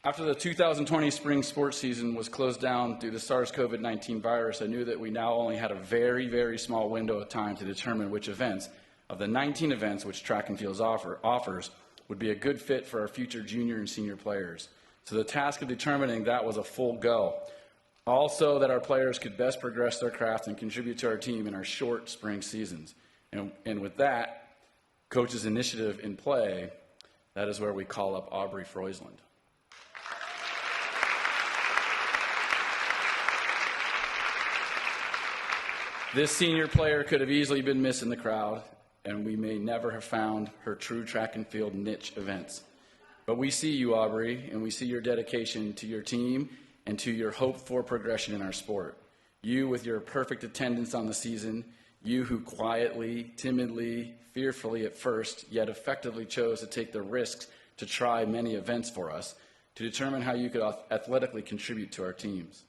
After the 2020 spring sports season was closed down due to SARS-CoV-19 virus, I knew that we now only had a very, very small window of time to determine which events, of the 19 events which track and field offers, would be a good fit for our future junior and senior players. So the task of determining that was a full go. Also, that our players could best progress their craft and contribute to our team in our short spring seasons. And with that coach's initiative in play, that is where we call up Aubrey Freusland. This senior player could have easily been missed in the crowd, and we may never have found her true track and field niche events. But we see you, Aubrey, and we see your dedication to your team and to your hope for progression in our sport. You with your perfect attendance on the season, you who quietly, timidly, fearfully at first, yet effectively chose to take the risks to try many events for us, to determine how you could athletically contribute to our teams.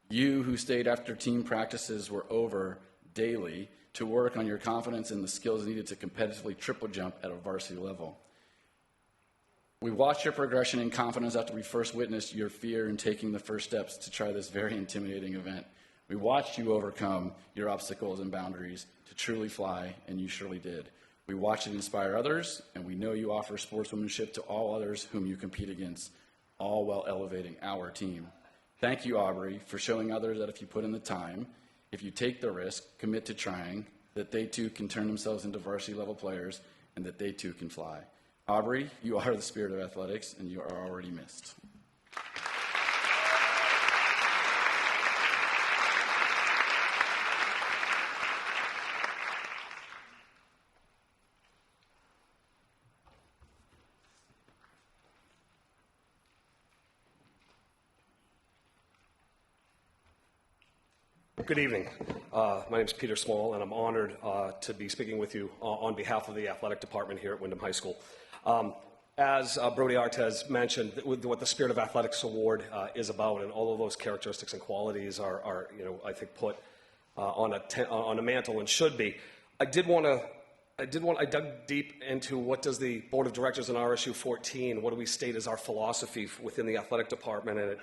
You who stayed after team practices were over daily to work on your confidence and the skills needed to competitively triple jump at a varsity level. We watched your progression in confidence after we first witnessed your fear in taking the first steps to try this very intimidating event. We watched you overcome your obstacles and boundaries to truly fly, and you surely did. We watched it inspire others, and we know you offer sportsmanship to all others whom you compete against, all while elevating our team. Thank you, Aubrey, for showing others that if you put in the time, if you take the risk, commit to trying, that they too can turn themselves into varsity level players, and that they too can fly. Aubrey, you are the spirit of athletics, and you are already missed. Good evening. My name is Peter Small, and I'm honored to be speaking with you on behalf of the athletic department here at Windham High School. As Brody Artez mentioned, what the Spirit of Athletics Award is about, and all of those characteristics and qualities are I think, put on a mantle and should be. I dug deep into what does the Board of Directors in RSU 14, what do we state as our philosophy within the athletic department, and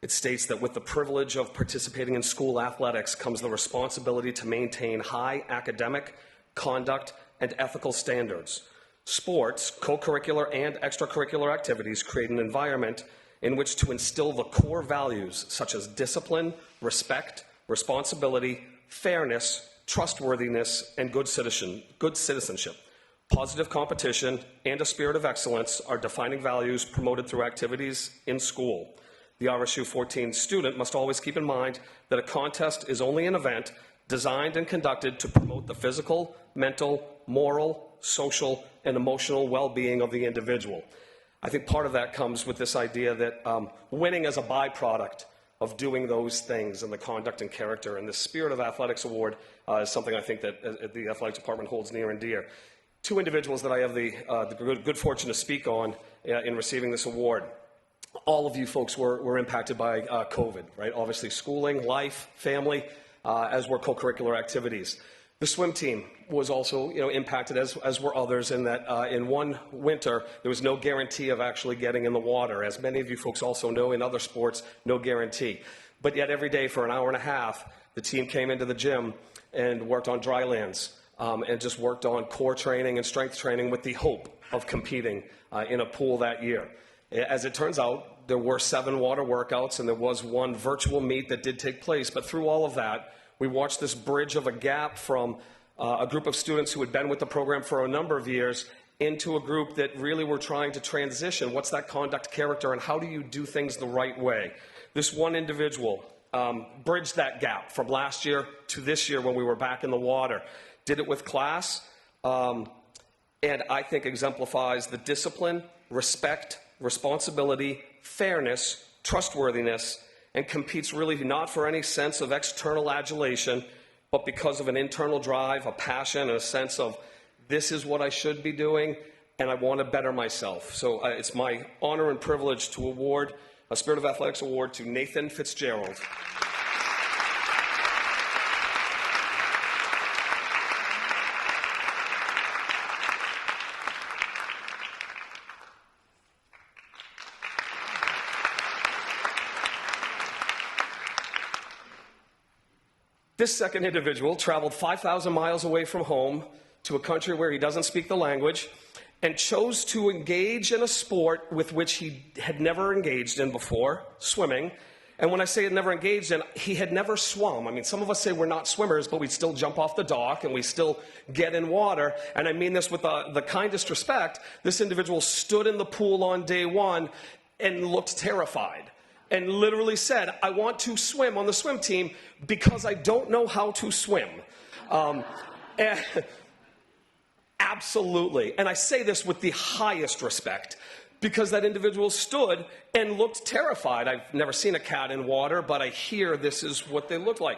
it states that with the privilege of participating in school athletics comes the responsibility to maintain high academic, conduct, and ethical standards. Sports, co-curricular and extracurricular activities create an environment in which to instill the core values such as discipline, respect, responsibility, fairness, trustworthiness, and good citizenship. Positive competition and a spirit of excellence are defining values promoted through activities in school. The RSU 14 student must always keep in mind that a contest is only an event designed and conducted to promote the physical, mental, moral, social, and emotional well-being of the individual. I think part of that comes with this idea that winning as a byproduct of doing those things and the conduct and character, and the Spirit of Athletics Award is something I think that the athletic department holds near and dear. Two individuals that I have the good fortune to speak on in receiving this award. All of you folks were impacted by COVID, right? Obviously schooling, life, family, as were co-curricular activities. The swim team was also, impacted as were others in that in one winter, there was no guarantee of actually getting in the water. As many of you folks also know, in other sports, no guarantee. But yet every day for an hour and a half, the team came into the gym and worked on dry lands and just worked on core training and strength training with the hope of competing in a pool that year. As it turns out, there were 7 water workouts and there was one virtual meet that did take place. But through all of that, we watched this bridge of a gap from a group of students who had been with the program for a number of years into a group that really were trying to transition. What's that conduct, character, and how do you do things the right way? This one individual bridged that gap from last year to this year when we were back in the water. Did it with class, and I think exemplifies the discipline, respect, responsibility, fairness, trustworthiness, and competes really not for any sense of external adulation, but because of an internal drive, a passion, and a sense of this is what I should be doing, and I want to better myself. So it's my honor and privilege to award a Spirit of Athletics Award to Nathan Fitzgerald. This second individual traveled 5,000 miles away from home to a country where he doesn't speak the language and chose to engage in a sport with which he had never engaged in before, swimming. And when I say had never engaged in, he had never swum. I mean, some of us say we're not swimmers, but we still jump off the dock and we still get in water. And I mean this with the kindest respect. This individual stood in the pool on day one and looked terrified. And literally said, I want to swim on the swim team because I don't know how to swim. Absolutely. And I say this with the highest respect because that individual stood and looked terrified. I've never seen a cat in water, but I hear this is what they look like.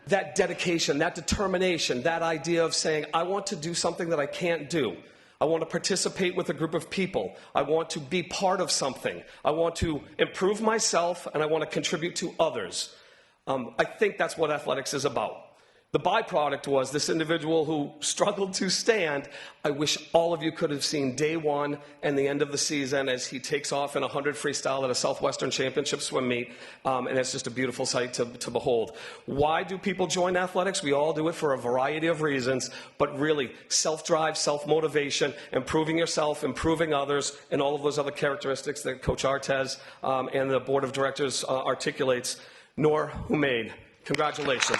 That dedication, that determination, that idea of saying, I want to do something that I can't do. I want to participate with a group of people. I want to be part of something. I want to improve myself, and I want to contribute to others. I think that's what athletics is about. The byproduct was this individual who struggled to stand. I wish all of you could have seen day one and the end of the season as he takes off in 100 freestyle at a Southwestern Championship swim meet, and it's just a beautiful sight to behold. Why do people join athletics? We all do it for a variety of reasons, but really self-drive, self-motivation, improving yourself, improving others, and all of those other characteristics that Coach Artez and the Board of Directors articulates. Noor, Umaine, congratulations.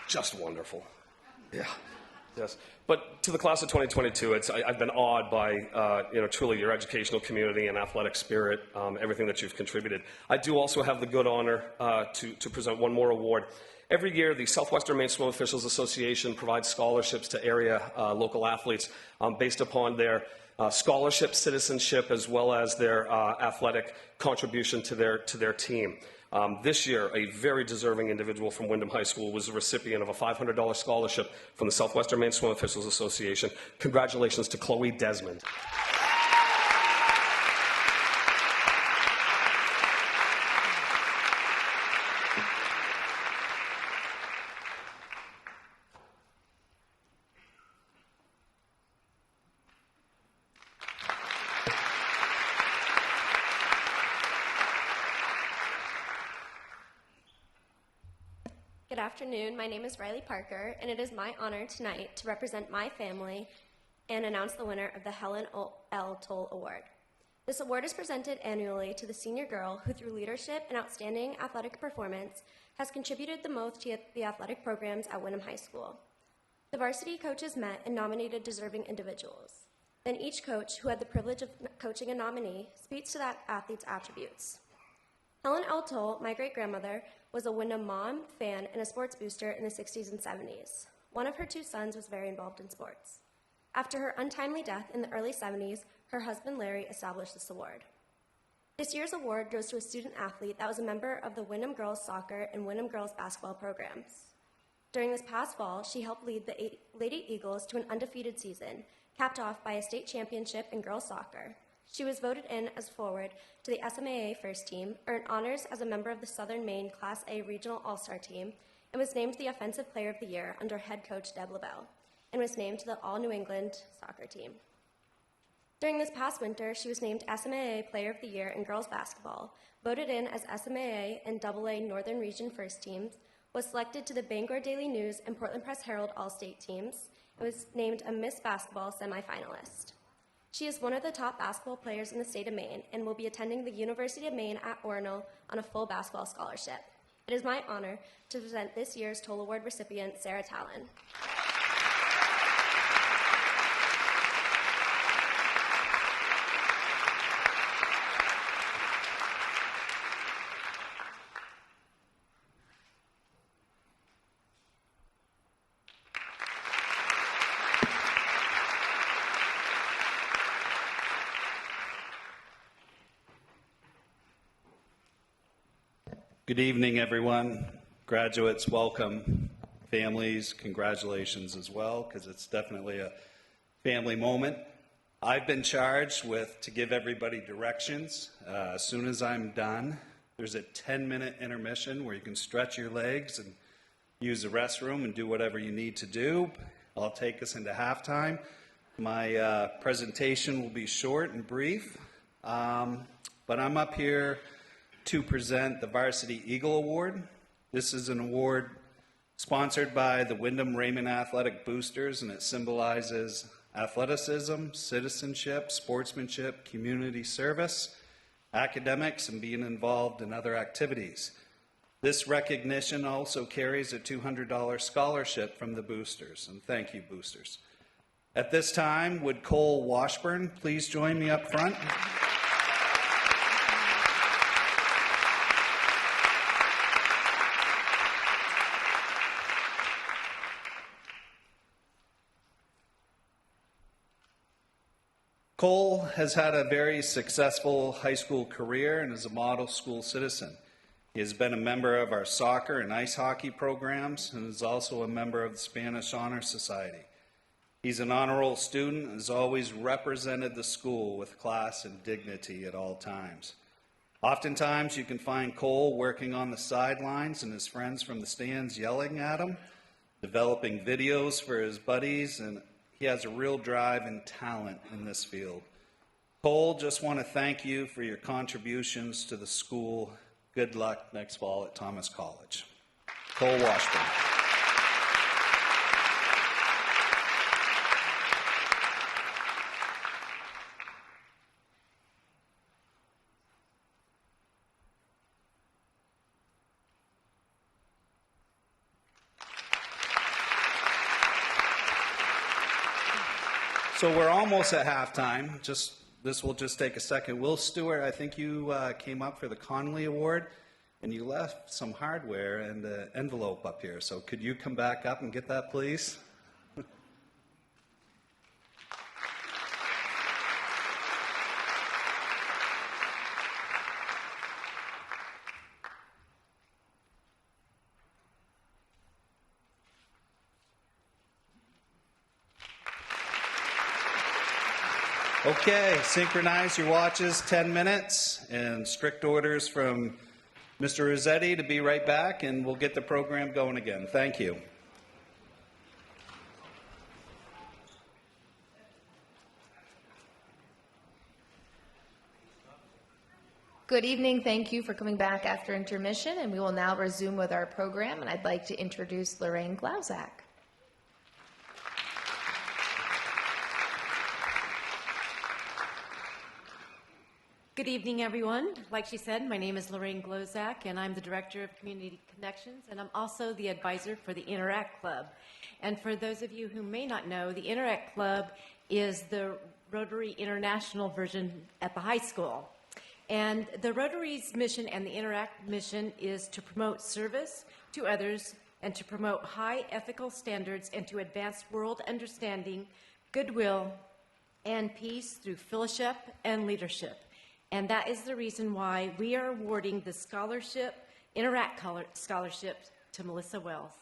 Just wonderful. Yeah. Yes. But to the class of 2022, I've been awed by, truly your educational community and athletic spirit, everything that you've contributed. I do also have the good honor to present one more award. Every year, the Southwestern Maine Swim Officials Association provides scholarships to area local athletes based upon their scholarship, citizenship, as well as their athletic contribution to their team. This year, a very deserving individual from Windham High School was a recipient of a $500 scholarship from the Southwestern Maine Swim Officials Association. Congratulations to Chloe Desmond. Good afternoon. My name is Riley Parker, and it is my honor tonight to represent my family and announce the winner of the Helen L. Toll Award. This award is presented annually to the senior girl who, through leadership and outstanding athletic performance, has contributed the most to the athletic programs at Windham High School. The varsity coaches met and nominated deserving individuals. Then each coach, who had the privilege of coaching a nominee, speaks to that athlete's attributes. Helen L. Toll, my great-grandmother, was a Windham mom, fan, and a sports booster in the 60s and 70s. One of her two sons was very involved in sports. After her untimely death in the early 70s, her husband Larry established this award. This year's award goes to a student athlete that was a member of the Windham Girls Soccer and Windham Girls Basketball programs. During this past fall, she helped lead the Lady Eagles to an undefeated season, capped off by a state championship in girls soccer. She was voted in as forward to the SMAA first team, earned honors as a member of the Southern Maine Class A Regional All-Star team, and was named the Offensive Player of the Year under head coach Deb McAfee, and was named to the All-New England soccer team. During this past winter, she was named SMAA Player of the Year in girls basketball, voted in as SMAA and AA Northern Region first teams, was selected to the Bangor Daily News and Portland Press Herald All-State teams, and was named a Miss Basketball semifinalist. She is one of the top basketball players in the state of Maine and will be attending the University of Maine at Orono on a full basketball scholarship. It is my honor to present this year's Toll Award recipient, Sarah Talon. Good evening, everyone. Graduates, welcome. Families, congratulations as well, because it's definitely a family moment. I've been charged to give everybody directions. As soon as I'm done, there's a 10-minute intermission where you can stretch your legs and use the restroom and do whatever you need to do. I'll take us into halftime. My presentation will be short and brief, but I'm up here to present the Varsity Eagle Award. This is an award sponsored by the Windham Raymond Athletic Boosters, and it symbolizes athleticism, citizenship, sportsmanship, community service, academics, and being involved in other activities. This recognition also carries a $200 scholarship from the boosters, and thank you, boosters. At this time, would Cole Washburn please join me up front? Cole has had a very successful high school career and is a model school citizen. He has been a member of our soccer and ice hockey programs and is also a member of the Spanish Honor Society. He's an honor roll student and has always represented the school with class and dignity at all times. Oftentimes, you can find Cole working on the sidelines and his friends from the stands yelling at him, developing videos for his buddies, and he has a real drive and talent in this field. Cole, just want to thank you for your contributions to the school. Good luck next fall at Thomas College. Cole Washburn. So we're almost at halftime. This will just take a second. Will Stewart, I think you came up for the Conley Award, and you left some hardware and an envelope up here. So could you come back up and get that, please? Okay, synchronize your watches, 10 minutes, and strict orders from Mr. Rossetti to be right back, and we'll get the program going again. Thank you. Good evening. Thank you for coming back after intermission, and we will now resume with our program, and I'd like to introduce Lorraine Glauzak. Good evening, everyone. Like she said, my name is Lorraine Glozak, and I'm the Director of Community Connections, and I'm also the advisor for the Interact Club. And for those of you who may not know, the Interact Club is the Rotary International version at the high school. And the Rotary's mission and the Interact mission is to promote service to others and to promote high ethical standards and to advance world understanding, goodwill, and peace through fellowship and leadership. And that is the reason why we are awarding the scholarship, Interact Scholarship, to Melissa Wells.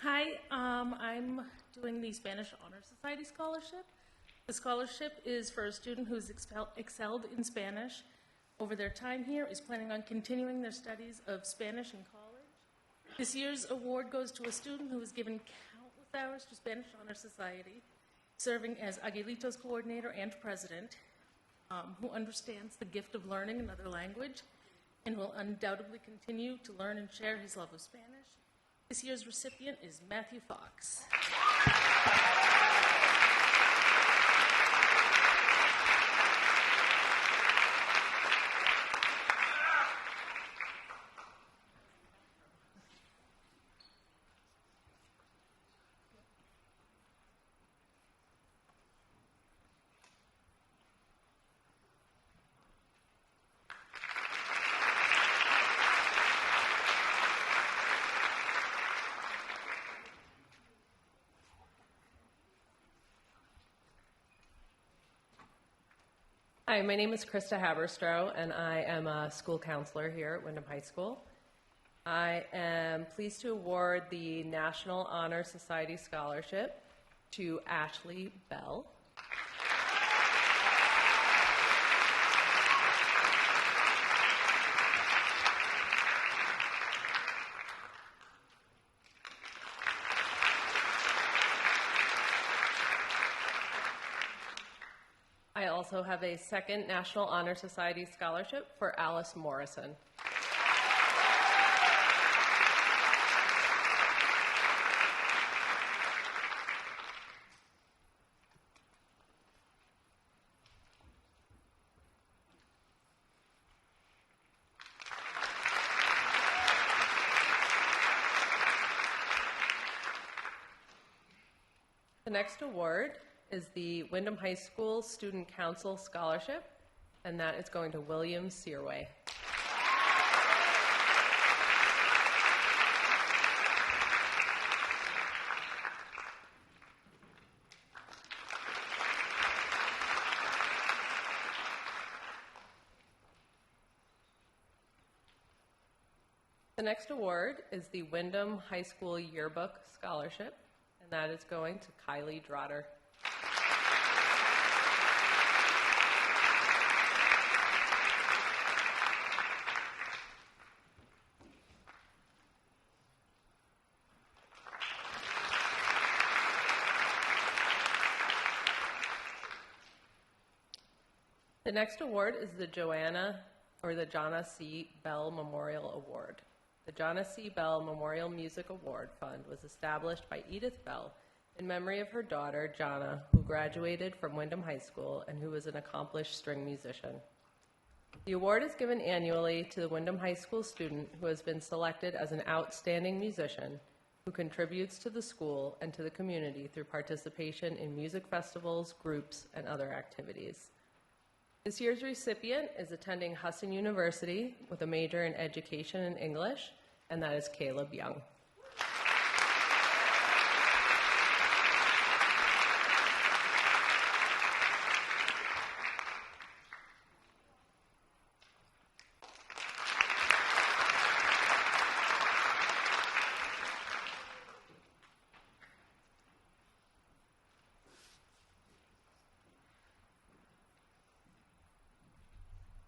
Hi, I'm doing the Spanish Honor Society Scholarship. The scholarship is for a student who's excelled in Spanish over their time here, is planning on continuing their studies of Spanish in college. This year's award goes to a student who has given countless hours to Spanish Honor Society, serving as Aguilitos coordinator and president, who understands the gift of learning another language and will undoubtedly continue to learn and share his love of Spanish. This year's recipient is Matthew Fox. Hi, my name is Krista Haberstroh, and I am a school counselor here at Windham High School. I am pleased to award the National Honor Society Scholarship to Ashley Bell. I also have a second National Honor Society Scholarship for Alice Morrison. next award is the Windham High School Student Council Scholarship, and that is going to William Searway. The next award is the Windham High School Yearbook Scholarship, and that is going to Kylie Drotter. The next award is the Jonna C. Bell Memorial Award. The Jonna C. Bell Memorial Music Award Fund was established by Edith Bell in memory of her daughter, Jonna, who graduated from Windham High School and who was an accomplished string musician. The award is given annually to the Windham High School student who has been selected as an outstanding musician who contributes to the school and to the community through participation in music festivals, groups, and other activities. This year's recipient is attending Husson University with a major in education and English, and that is Caleb Young.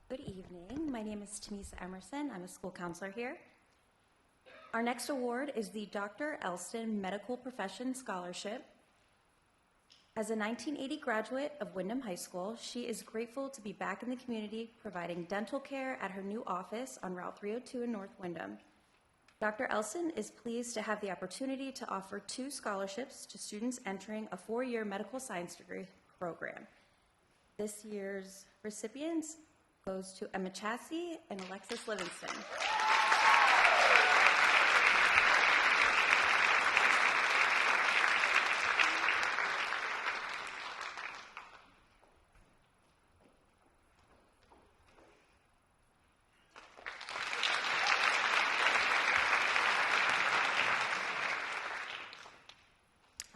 Good evening. My name is Tamisa Emerson. I'm a school counselor here. Our next award is the Dr. Elston Medical Profession Scholarship. As a 1980 graduate of Windham High School, she is grateful to be back in the community providing dental care at her new office on Route 302 in North Windham. Dr. Elston is pleased to have the opportunity to offer 2 scholarships to students entering a 4-year medical science degree program. This year's recipients goes to Emma Chassie and Alexis Livingston.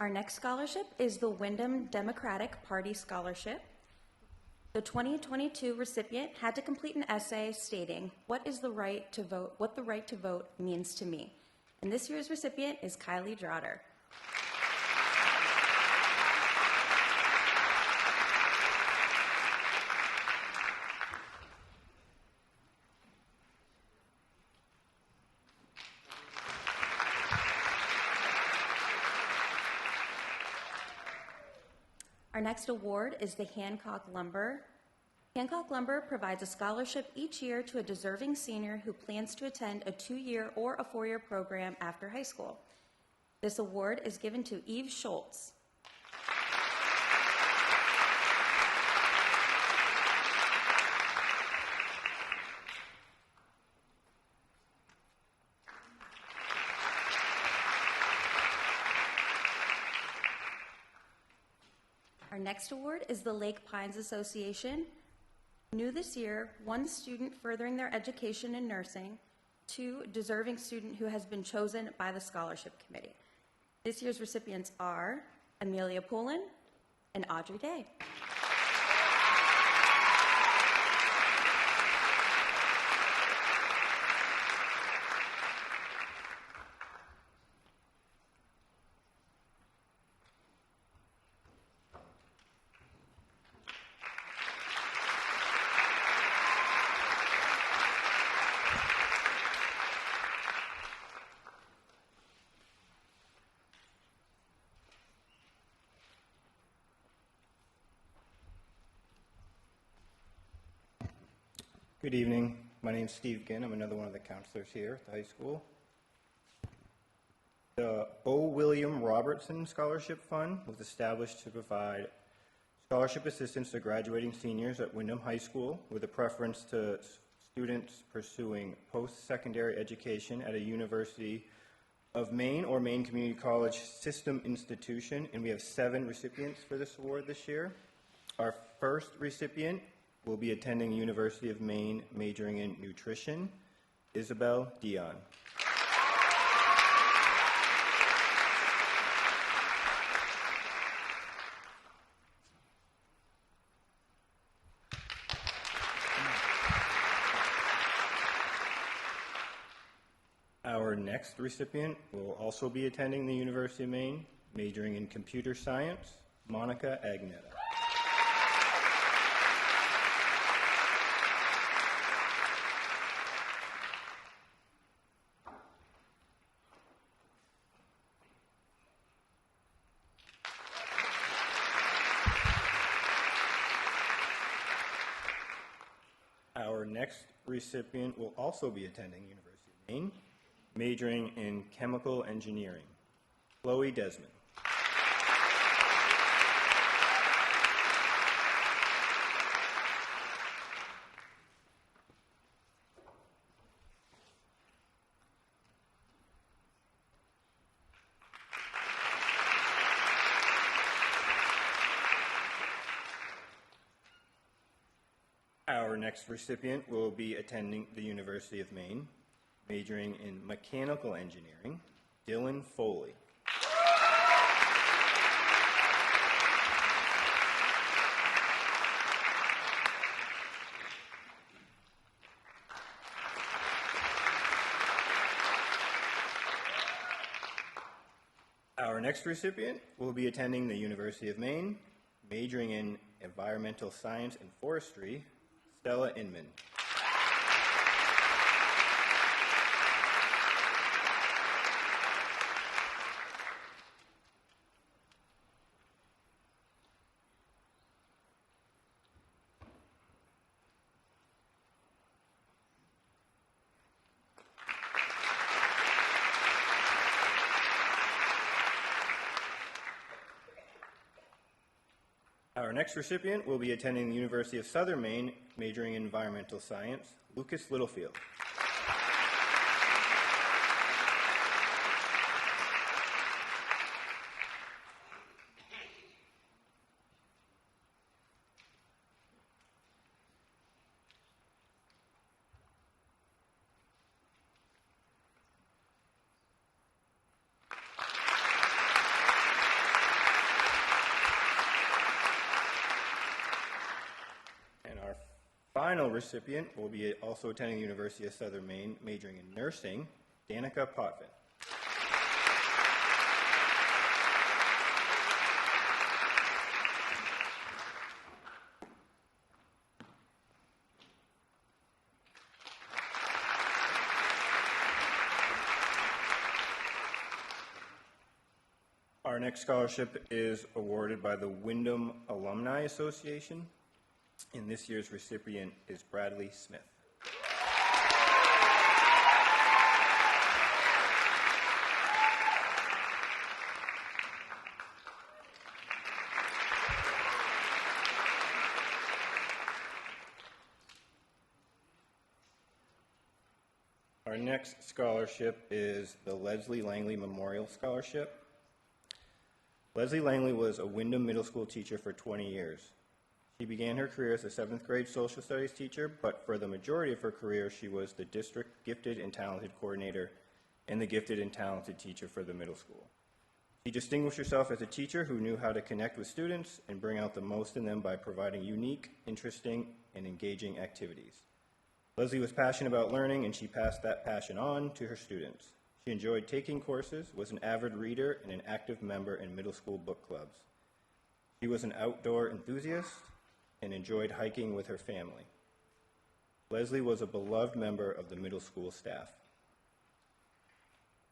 Our next scholarship is the Windham Democratic Party Scholarship. The 2022 recipient had to complete an essay stating, what the right to vote means to me. And this year's recipient is Kylie Drotter. Our next award is the Hancock Lumber. Hancock Lumber provides a scholarship each year to a deserving senior who plans to attend a 2-year or a 4-year program after high school. This award is given to Eve Schultz. Our next award is the Lake Pines Association. New this year, 1 student furthering their education in nursing, 2 deserving student who has been chosen by the scholarship committee. This year's recipients are Amelia Poulin and Audrey Day. Good evening. My name is Steve Ginn. I'm another one of the counselors here at the high school. The O. William Robertson Scholarship Fund was established to provide scholarship assistance to graduating seniors at Windham High School with a preference to students pursuing post-secondary education at a university of Maine or Maine Community College system institution, and we have 7 recipients for this award this year. Our first recipient will be attending University of Maine, majoring in nutrition, Isabel Dion. Our next recipient will also be attending the University of Maine, majoring in computer science, Monica Agnetta. Our next recipient will also be attending University of Maine, majoring in chemical engineering, Chloe Desmond. Our next recipient will be attending the University of Maine, majoring in mechanical engineering, Dylan Foley. Our next recipient will be attending the University of Maine, majoring in environmental science and forestry, Stella Inman. Our next recipient will be attending the University of Southern Maine, majoring in environmental science, Lucas Littlefield. Final recipient will be also attending the University of Southern Maine, majoring in nursing, Danica Potvin. Our next scholarship is awarded by the Windham Alumni Association, and this year's recipient is Bradley Smith. Our next scholarship is the Leslie Langley Memorial Scholarship. Leslie Langley was a Windham Middle School teacher for 20 years. She began her career as a 7th grade social studies teacher, but for the majority of her career, she was the district gifted and talented coordinator and the gifted and talented teacher for the middle school. She distinguished herself as a teacher who knew how to connect with students and bring out the most in them by providing unique, interesting, and engaging activities. Leslie was passionate about learning, and she passed that passion on to her students. She enjoyed taking courses, was an avid reader, and an active member in middle school book clubs. She was an outdoor enthusiast and enjoyed hiking with her family. Leslie was a beloved member of the middle school staff.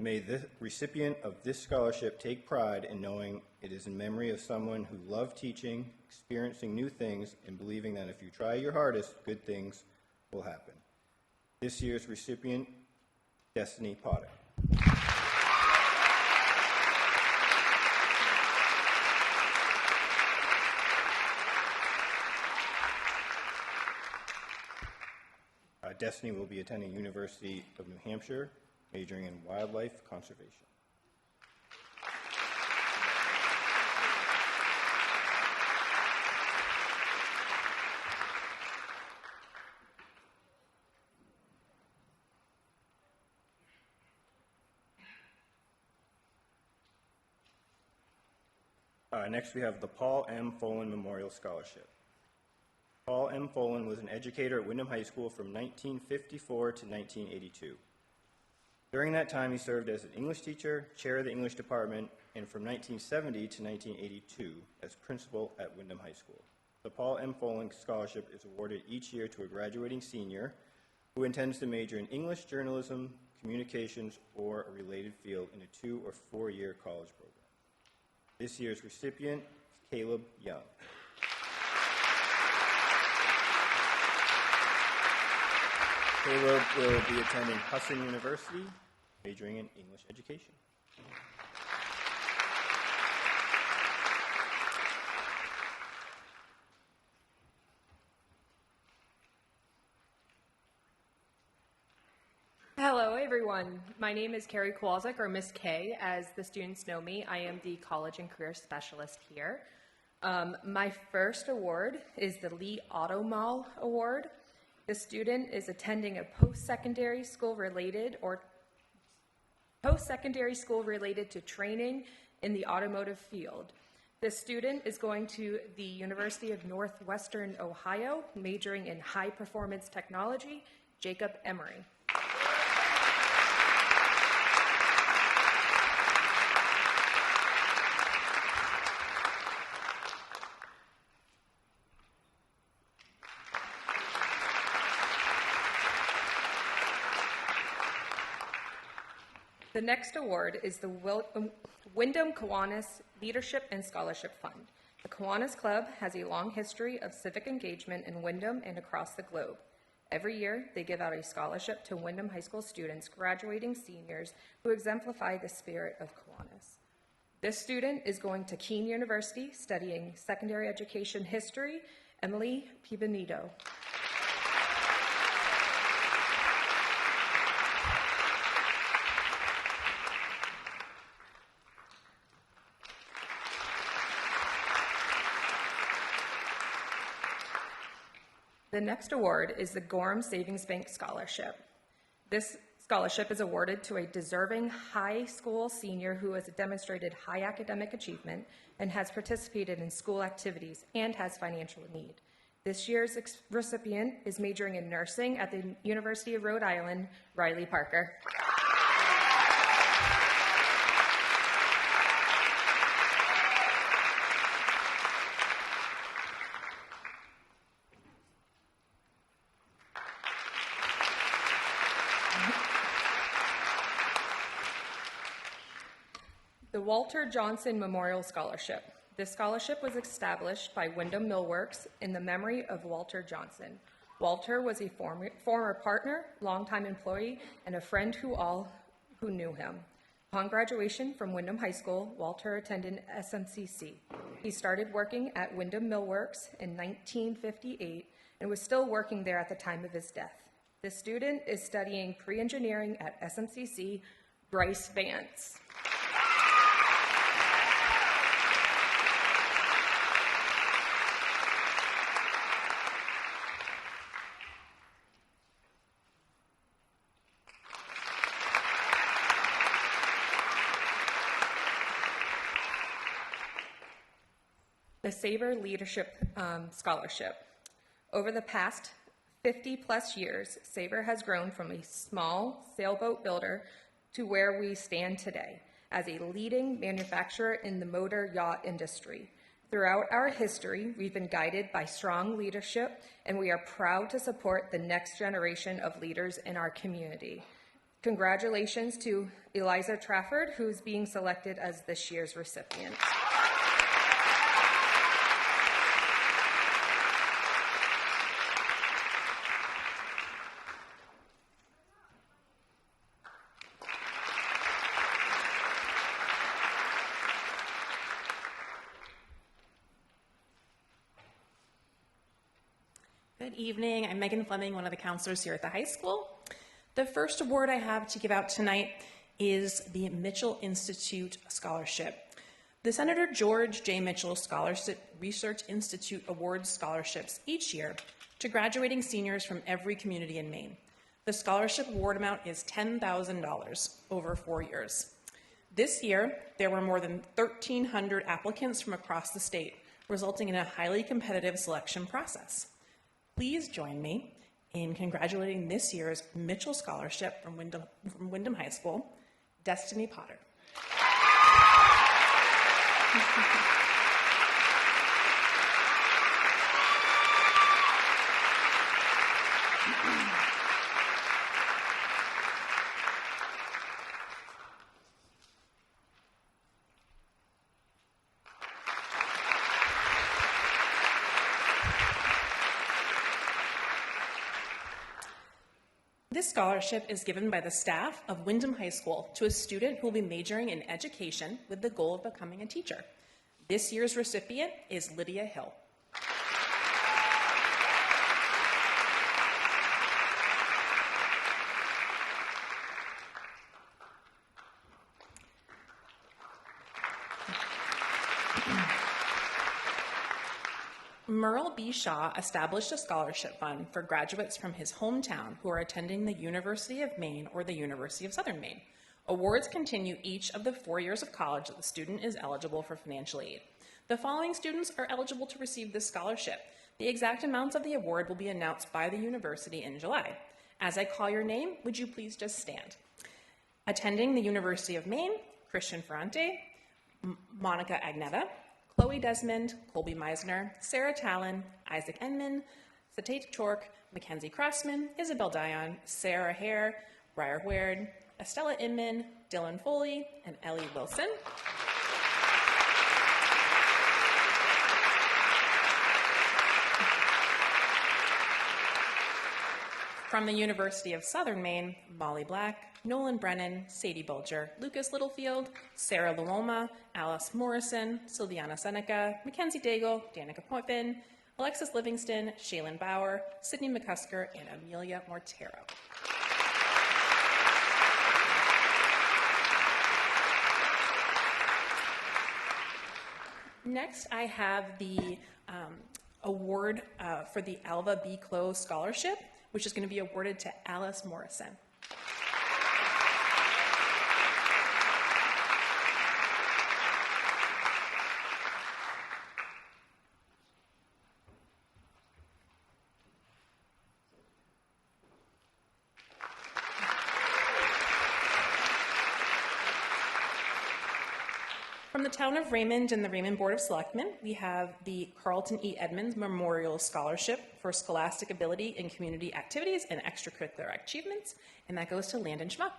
May the recipient of this scholarship take pride in knowing it is in memory of someone who loved teaching, experiencing new things, and believing that if you try your hardest, good things will happen. This year's recipient, Destiny Potter. Destiny will be attending University of New Hampshire, majoring in wildlife conservation. Next, we have the Paul M. Folan Memorial Scholarship. Paul M. Folan was an educator at Windham High School from 1954 to 1982. During that time, he served as an English teacher, chair of the English department, and from 1970 to 1982 as principal at Windham High School. The Paul M. Folan Scholarship is awarded each year to a graduating senior who intends to major in English, journalism, communications, or a related field in a 2- or 4-year college program. This year's recipient is Caleb Young. Caleb will be attending Husson University, majoring in English education. Hello, everyone. My name is Carrie Kowalczyk, or Miss K, as the students know me. I am the College and Career Specialist here. My first award is the Lee Auto Mall Award. The student is attending a post-secondary school related to training in the automotive field. This student is going to the University of Northwestern Ohio, majoring in high performance technology, Jacob Emery. The next award is the Windham Kiwanis Leadership and Scholarship Fund. The Kiwanis Club has a long history of civic engagement in Windham and across the globe. Every year, they give out a scholarship to Windham High School students, graduating seniors who exemplify the spirit of Kiwanis. This student is going to Keene University, studying secondary education history, Emily Pibenito. The next award is the Gorham Savings Bank Scholarship. This scholarship is awarded to a deserving high school senior who has demonstrated high academic achievement and has participated in school activities and has financial need. This year's recipient is majoring in nursing at the University of Rhode Island, Riley Parker. The Walter Johnson Memorial Scholarship. This scholarship was established by Windham Millworks in the memory of Walter Johnson. Walter was a former partner, longtime employee, and a friend to all who knew him. Upon graduation from Windham High School, Walter attended SMCC. He started working at Windham Millworks in 1958 and was still working there at the time of his death. This student is studying pre-engineering at SMCC, Bryce Vance. The Sabre Leadership Scholarship. Over the past 50-plus years, Sabre has grown from a small sailboat builder to where we stand today as a leading manufacturer in the motor yacht industry. Throughout our history, we've been guided by strong leadership, and we are proud to support the next generation of leaders in our community. Congratulations to Eliza Trafford, who's being selected as this year's recipient. Good evening. I'm Megan Fleming, one of the counselors here at the high school. The first award I have to give out tonight is the Mitchell Institute Scholarship. The Senator George J. Mitchell Scholarship Research Institute awards scholarships each year to graduating seniors from every community in Maine. The scholarship award amount is $10,000 over 4 years. This year, there were more than 1,300 applicants from across the state, resulting in a highly competitive selection process. Please join me in congratulating this year's Mitchell Scholarship from Windham High School, Destiny Potter. This scholarship is given by the staff of Windham High School to a student who will be majoring in education with the goal of becoming a teacher. This year's recipient is Lydia Hill. Merle B. Shaw established a scholarship fund for graduates from his hometown who are attending the University of Maine or the University of Southern Maine. Awards continue each of the 4 years of college that the student is eligible for financial aid. The following students are eligible to receive this scholarship. The exact amounts of the award will be announced by the university in July. As I call your name, would you please just stand? Attending the University of Maine, Christian Ferrante, Monica Agneta, Chloe Desmond, Colby Meisner, Sarah Talon, Isaac Enman, Satate Chork, Mackenzie Crossman, Isabel Dion, Sarah Hare, Briar Huard, Estella Inman, Dylan Foley, and Ellie Wilson. From the University of Southern Maine, Molly Black, Nolan Brennan, Sadie Bulger, Lucas Littlefield, Sarah Luoma, Alice Morrison, Sylviana Seneca, Mackenzie Daigle, Danica Potvin, Alexis Livingston, Shaylin Bauer, Sydney McCusker, and Amelia Mortero. Next, I have the award for the Alva B. Close Scholarship, which is going to be awarded to Alice Morrison. From the town of Raymond and the Raymond Board of Selectmen, we have the Carlton E. Edmonds Memorial Scholarship for Scholastic Ability in Community Activities and Extracurricular Achievements, and that goes to Landon Schmuck.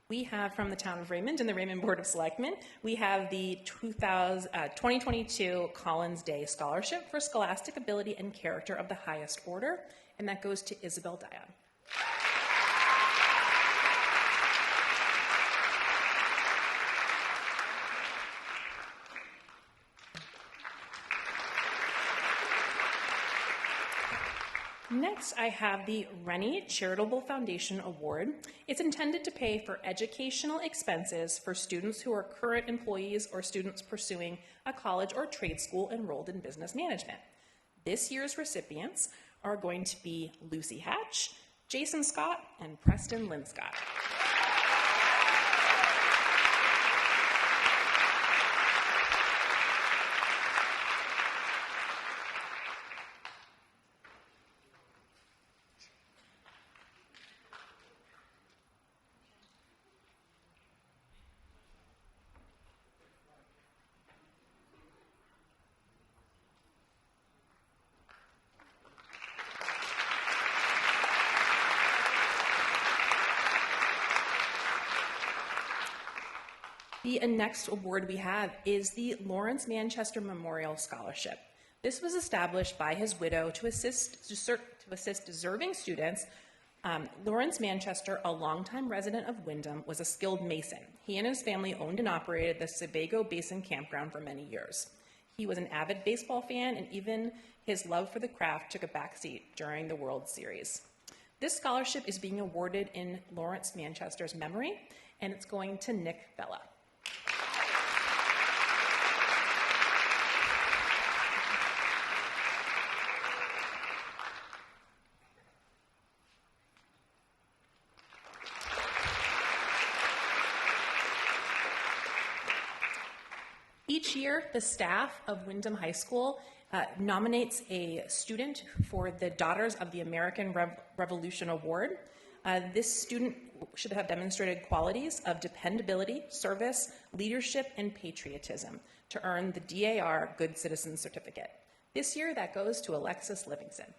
We have from the town of Raymond and the Raymond Board of Selectmen, we have the 2022 Collins Day Scholarship for Scholastic Ability and Character of the Highest Order, and that goes to Isabel Dion. Next, I have the Rennie Charitable Foundation Award. It's intended to pay for educational expenses for students who are current employees or students pursuing a college or trade school enrolled in business management. This year's recipients are going to be Lucy Hatch, Jason Scott, and Preston Linscott. The next award we have is the Lawrence Manchester Memorial Scholarship. This was established by his widow to assist deserving students Lawrence Manchester, a longtime resident of Windham, was a skilled mason. He and his family owned and operated the Sebago Basin Campground for many years. He was an avid baseball fan, and even his love for the craft took a backseat during the World Series. This scholarship is being awarded in Lawrence Manchester's memory, and it's going to Nick Bella. Each year, the staff of Windham High School nominates a student for the Daughters of the American Revolution Award. This student should have demonstrated qualities of dependability, service, leadership, and patriotism to earn the DAR Good Citizen Certificate. This year, that goes to Alexis Livingston.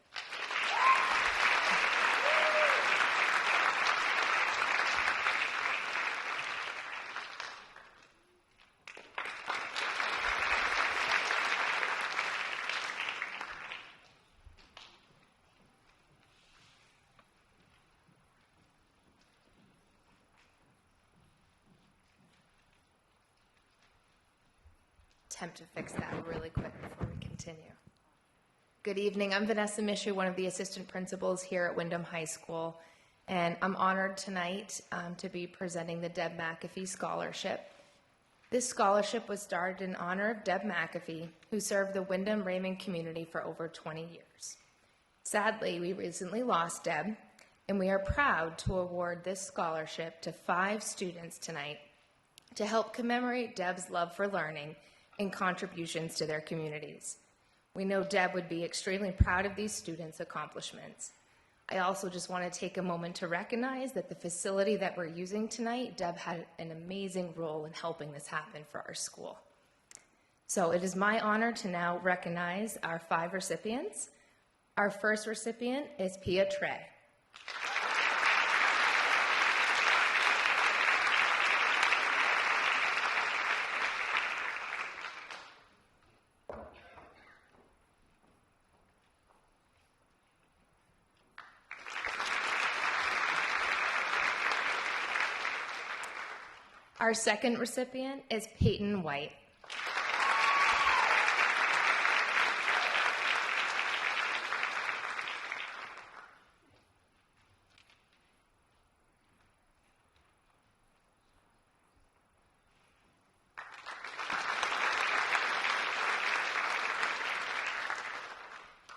Attempt to fix that really quick before we continue. Good evening. I'm Vanessa Mishu, one of the assistant principals here at Windham High School, and I'm honored tonight to be presenting the Deb McAfee Scholarship. This scholarship was started in honor of Deb McAfee, who served the Windham-Raymond community for over 20 years. Sadly, we recently lost Deb, and we are proud to award this scholarship to 5 students tonight to help commemorate Deb's love for learning and contributions to their communities. We know Deb would be extremely proud of these students' accomplishments. I also just want to take a moment to recognize that the facility that we're using tonight, Deb had an amazing role in helping this happen for our school. So it is my honor to now recognize our 5 recipients. Our first recipient is Pia Trey. Our second recipient is Peyton White.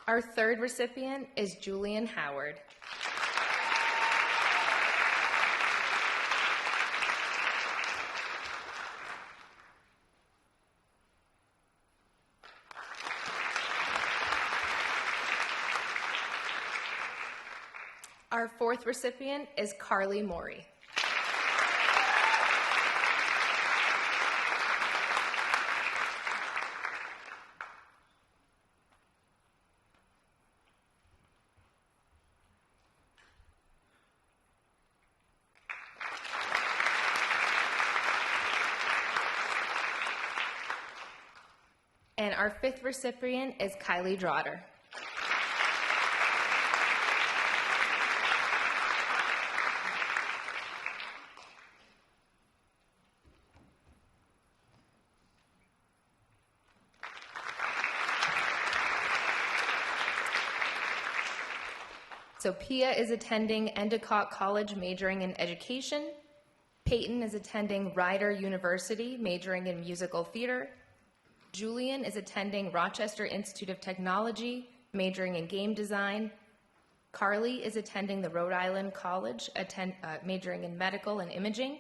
Our third recipient is Julian Howard. Our fourth recipient is Carly Morey. And our fifth recipient is Kylie Drotter. So Pia is attending Endicott College majoring in education. Peyton is attending Rider University majoring in musical theater. Julian is attending Rochester Institute of Technology majoring in game design. Carly is attending the Rhode Island College majoring in medical and imaging.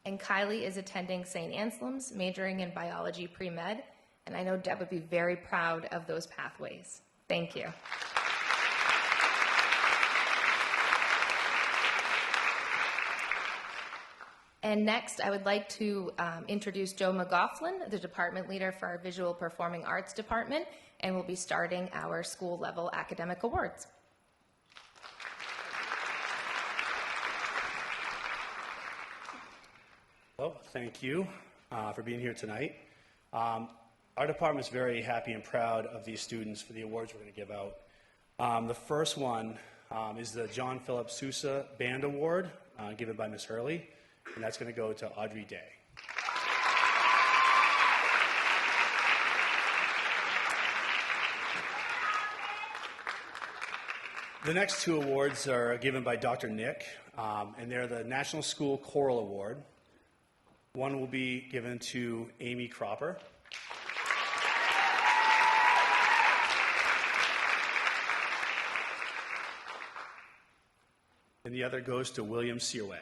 And Kylie is attending St. Anselm's majoring in biology pre-med. And I know Deb would be very proud of those pathways. Thank you. And next, I would like to introduce Joe McLaughlin, the department leader for our Visual Performing Arts Department, and we'll be starting our school-level academic awards. Hello, thank you for being here tonight. Our department is very happy and proud of these students for the awards we're going to give out. The first one is the John Philip Sousa Band Award, given by Ms. Hurley, and that's going to go to Audrey Day. The next two awards are given by Dr. Nick, and they're the National School Choral Award. One will be given to Amy Cropper. And the other goes to William Searway.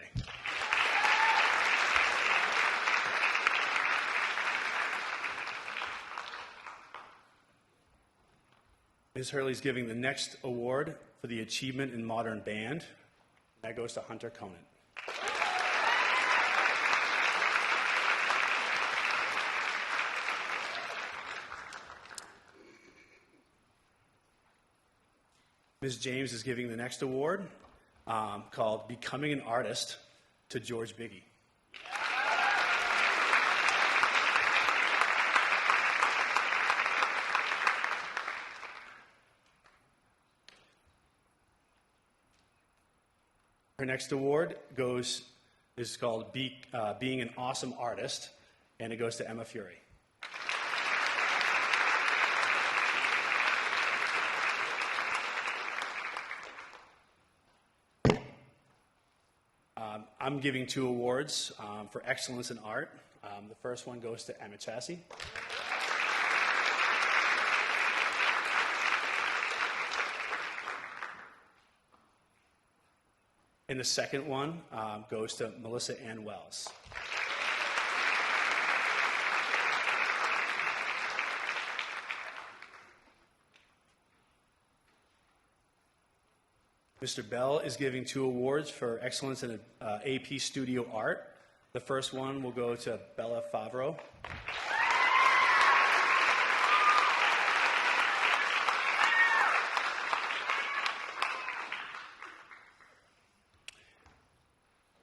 Ms. Hurley's giving the next award for the Achievement in Modern Band. That goes to Hunter Conant. Ms. James is giving the next award called Becoming an Artist to George Biggie. Her next award is called Being an Awesome Artist, and it goes to Emma Fury. I'm giving two awards for excellence in art. The first one goes to Emma Chassie. And the second one goes to Melissa Ann Wells. Mr. Bell is giving two awards for excellence in AP Studio Art. The first one will go to Bella Favreau.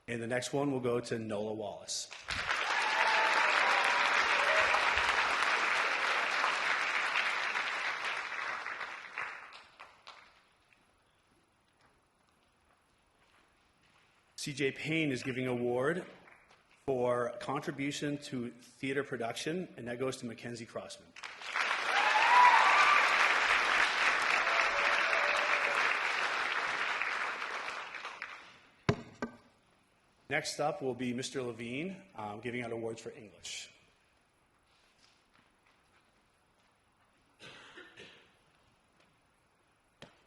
And the next one will go to Nola Wallace. CJ Payne is giving an award for contribution to theater production, and that goes to Mackenzie Crossman. Next up will be Mr. Levine giving out awards for English.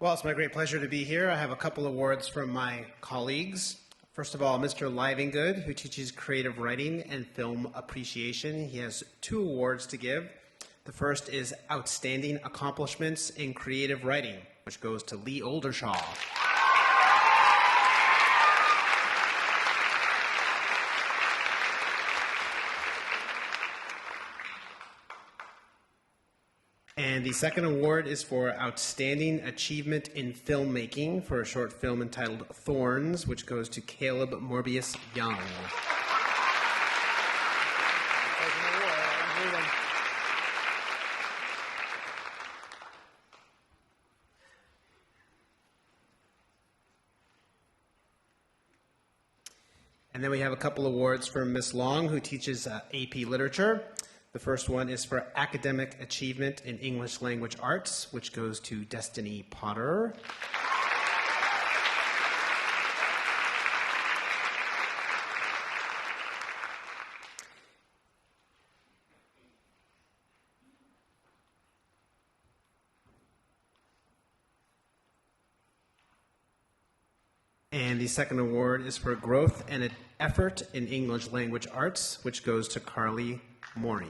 Well, it's my great pleasure to be here. I have a couple awards from my colleagues. First of all, Mr. Livingood, who teaches creative writing and film appreciation. He has two awards to give. The first is Outstanding Accomplishments in Creative Writing, which goes to Lee Oldershaw. And the second award is for Outstanding Achievement in Filmmaking for a short film entitled Thorns, which goes to Caleb Morbius Young. And then we have a couple awards from Miss Long, who teaches AP Literature. The first one is for Academic Achievement in English Language Arts, which goes to Destiny Potter. And the second award is for Growth and an Effort in English Language Arts, which goes to Carly Maury.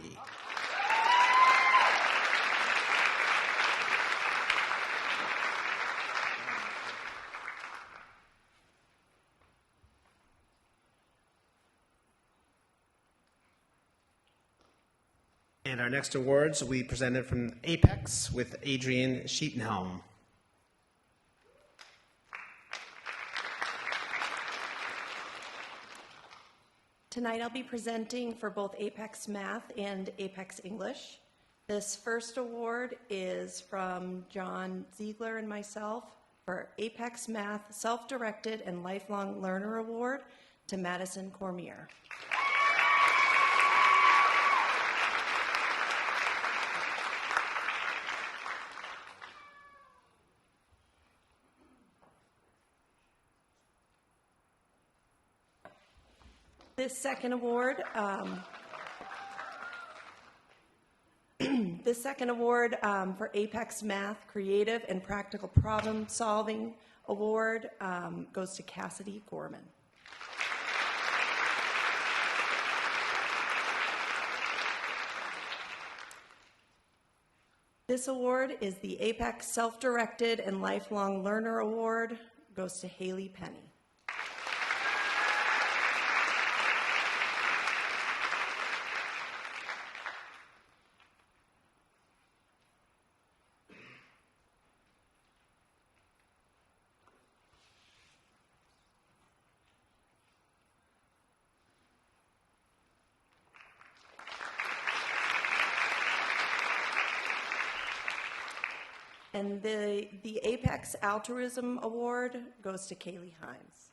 And our next awards will be presented from Apex with Adrian Sheetenhelm. Tonight I'll be presenting for both Apex Math and Apex English. This first award is from John Ziegler and myself for Apex Math Self-Directed and Lifelong Learner Award to Madison Cormier. This second award for Apex Math Creative and Practical Problem Solving Award goes to Cassidy Gorman. This award is the Apex Self-Directed and Lifelong Learner Award, goes to Haley Penny. And the Apex Altruism Award goes to Kaylee Himes.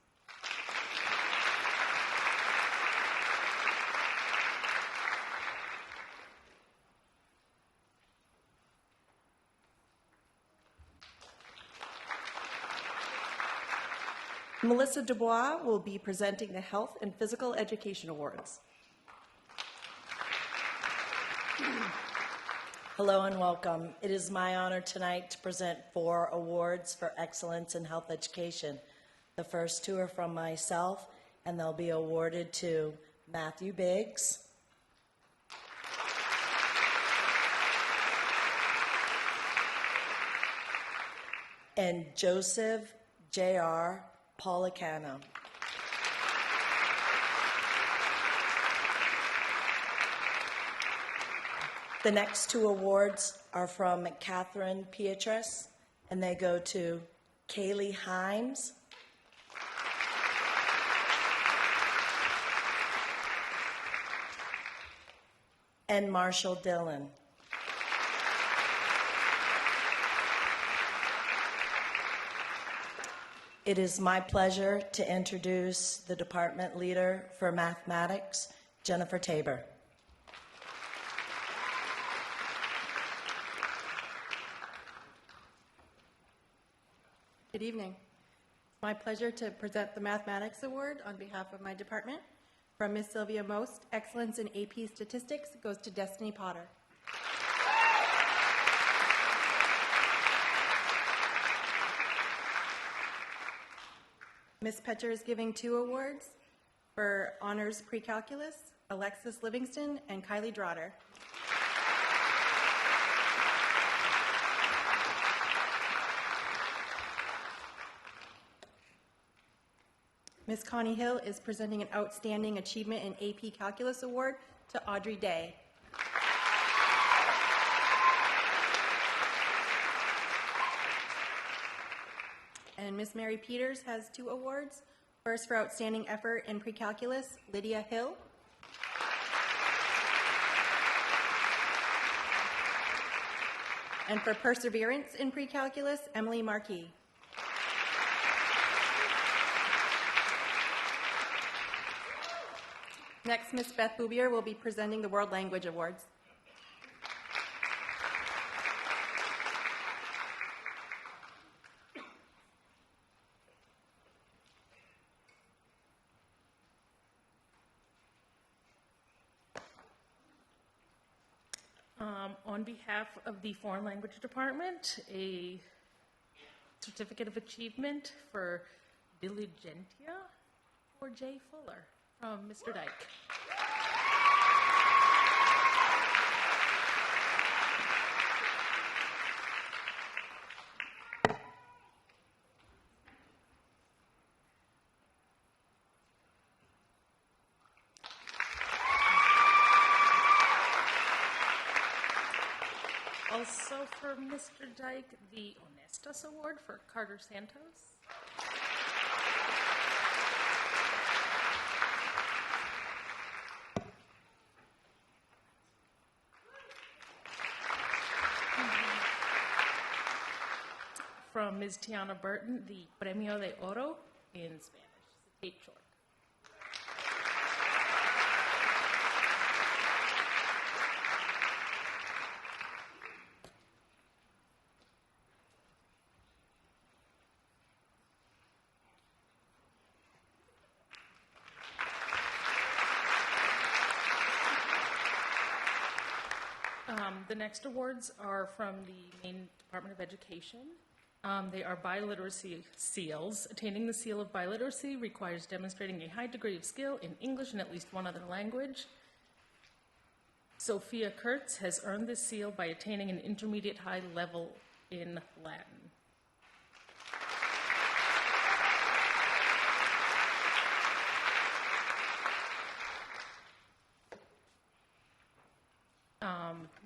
Melissa Dubois will be presenting the Health and Physical Education Awards. Hello and welcome. It is my honor tonight to present 4 awards for excellence in health education. The first 2 are from myself, and they'll be awarded to Matthew Biggs, and Joseph J.R. Policano. The next 2 awards are from Catherine Pietras, and they go to Kaylee Himes and Marshall Dillon. It is my pleasure to introduce the department leader for mathematics, Jennifer Tabor. Good evening. It's my pleasure to present the Mathematics Award on behalf of my department. From Ms. Sylvia Most, Excellence in AP Statistics goes to Destiny Potter. Ms. Petcher is giving 2 awards for Honors Pre-Calculus, Alexis Livingston and Kylie Drotter. Ms. Connie Hill is presenting an Outstanding Achievement in AP Calculus Award to Audrey Day. And Ms. Mary Peters has 2 awards. First for Outstanding Effort in Pre-Calculus, Lydia Hill. And for Perseverance in Pre-Calculus, Emily Markey. Next, Ms. Beth Bouvier will be presenting the World Language Awards. On behalf of the Foreign Language Department, a Certificate of Achievement for Diligentia for Jay Fuller from Mr. Dyke. Also for Mr. Dyke, the Honestas Award for Carter Santos. from Ms. Tiana Burton the Premio de Oro in Spanish, the Tate Short. The next awards are from the Maine Department of Education. They are biliteracy seals. Attaining the seal of biliteracy requires demonstrating a high degree of skill in English and at least one other language. Sophia Kurtz has earned this seal by attaining an intermediate high level in Latin.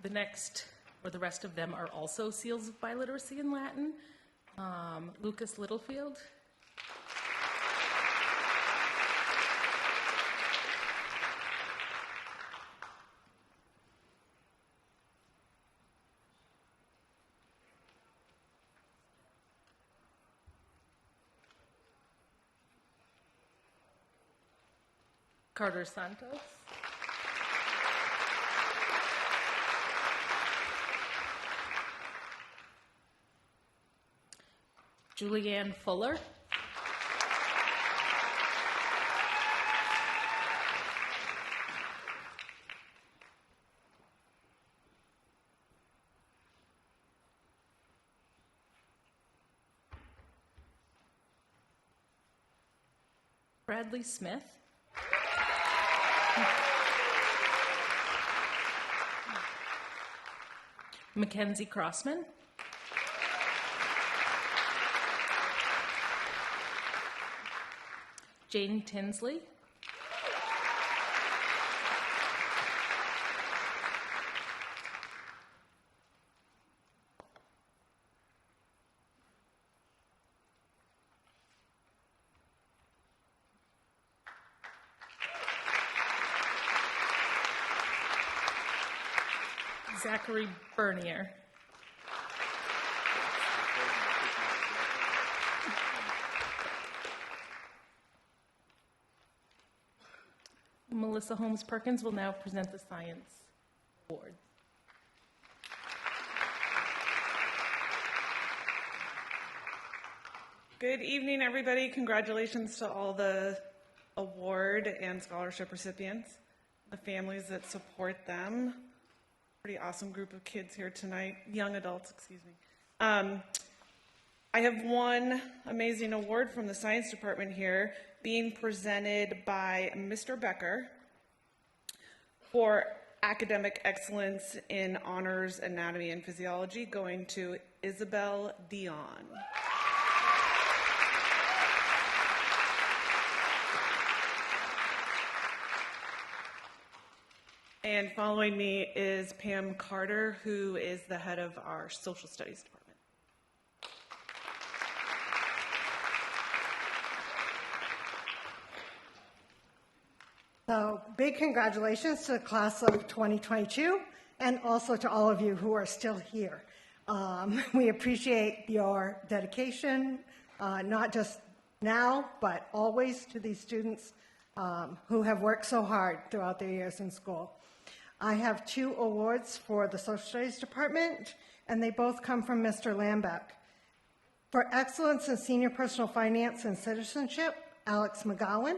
The next, or the rest of them, are also seals of biliteracy in Latin. Lucas Littlefield. Carter Santos. Julianne Fuller. Bradley Smith. Mackenzie Crossman. Jane Tinsley. Zachary Bernier. Melissa Holmes Perkins will now present the Science Award. Good evening, everybody. Congratulations to all the award and scholarship recipients, the families that support them. Pretty awesome group of kids here tonight, young adults, excuse me. I have one amazing award from the science department here being presented by Mr. Becker for academic excellence in honors anatomy and physiology, going to Isabel Dion. And following me is Pam Carter, who is the head of our social studies department. So big congratulations to the class of 2022 and also to all of you who are still here. We appreciate your dedication, not just now, but always to these students who have worked so hard throughout their years in school. I have 2 awards for the Social Studies Department, and they both come from Mr. Lambeck. For excellence in senior personal finance and citizenship, Alex McGowan.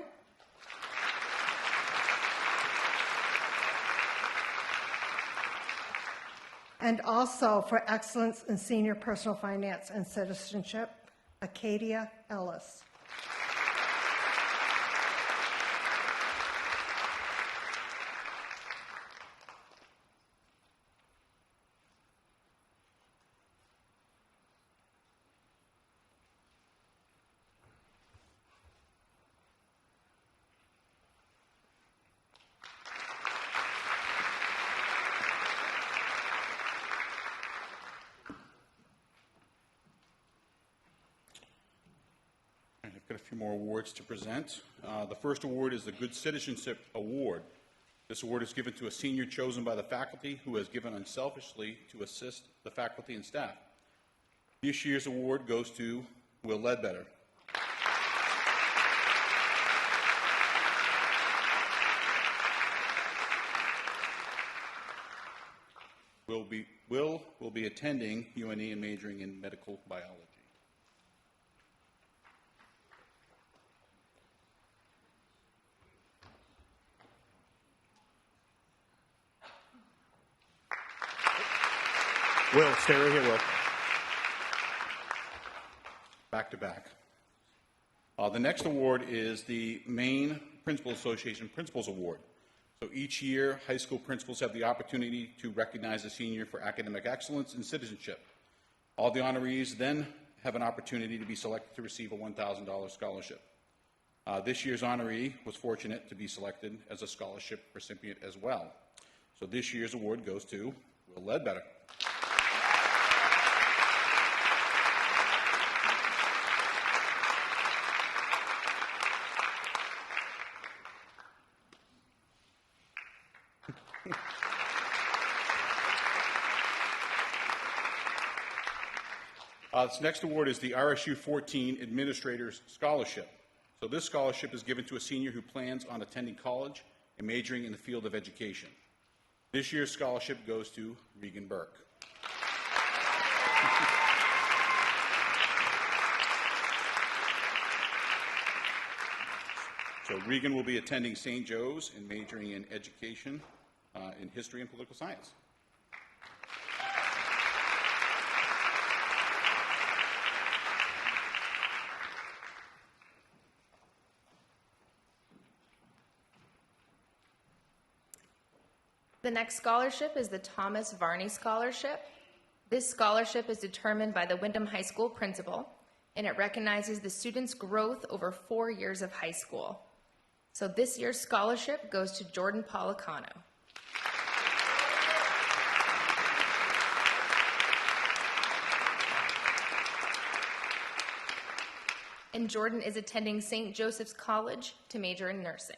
And also for excellence in senior personal finance and citizenship, Acadia Ellis. I've got a few more awards to present. The first award is the Good Citizenship Award. This award is given to a senior chosen by the faculty who has given unselfishly to assist the faculty and staff. This year's award goes to Will Ledbetter. Will will be attending UNE and majoring in medical biology. Will, stay right here, Will. Back to back. The next award is the Maine Principal Association Principals Award. So each year, high school principals have the opportunity to recognize a senior for academic excellence and citizenship. All the honorees then have an opportunity to be selected to receive a $1,000 scholarship. This year's honoree was fortunate to be selected as a scholarship recipient as well. So this year's award goes to Will Ledbetter. This next award is the RSU 14 Administrator's Scholarship. So this scholarship is given to a senior who plans on attending college and majoring in the field of education. This year's scholarship goes to Regan Burke. So Regan will be attending St. Joe's and majoring in education in history and political science. The next scholarship is the Thomas Varney Scholarship. This scholarship is determined by the Windham High School principal, and it recognizes the student's growth over 4 years of high school. So this year's scholarship goes to Jordan Policano. And Jordan is attending St. Joseph's College to major in nursing.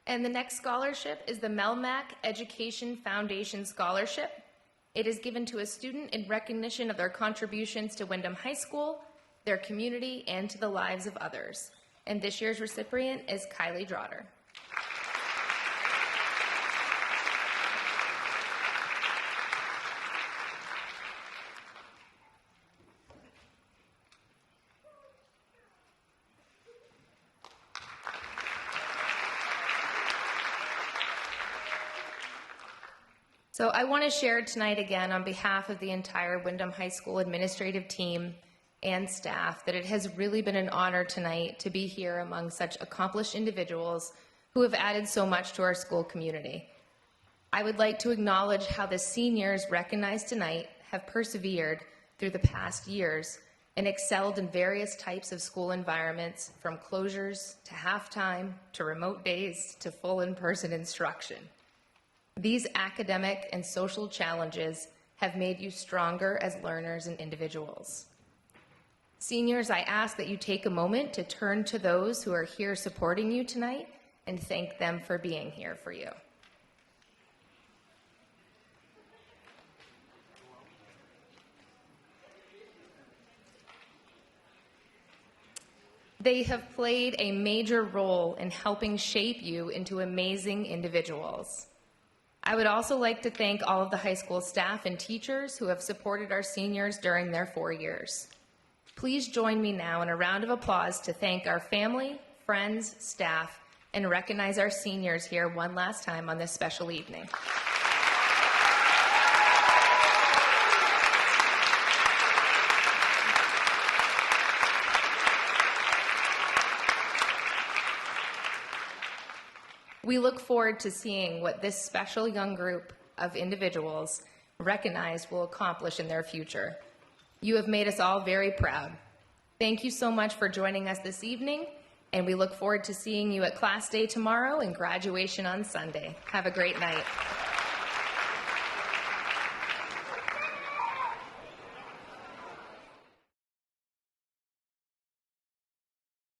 And the next scholarship is the Melmac Education Foundation Scholarship. It is given to a student in recognition of their contributions to Windham High School, their community, and to the lives of others. And this year's recipient is Kylie Drotter. So I want to share tonight again on behalf of the entire Windham High School administrative team and staff that it has really been an honor tonight to be here among such accomplished individuals who have added so much to our school community. I would like to acknowledge how the seniors recognized tonight have persevered through the past years and excelled in various types of school environments, from closures to halftime to remote days to full in-person instruction. These academic and social challenges have made you stronger as learners and individuals. Seniors, I ask that you take a moment to turn to those who are here supporting you tonight and thank them for being here for you. They have played a major role in helping shape you into amazing individuals. I would also like to thank all of the high school staff and teachers who have supported our seniors during their 4 years. Please join me now in a round of applause to thank our family, friends, staff, and recognize our seniors here one last time on this special evening. We look forward to seeing what this special young group of individuals recognized will accomplish in their future. You have made us all very proud. Thank you so much for joining us this evening, and we look forward to seeing you at Class Day tomorrow and graduation on Sunday. Have a great night.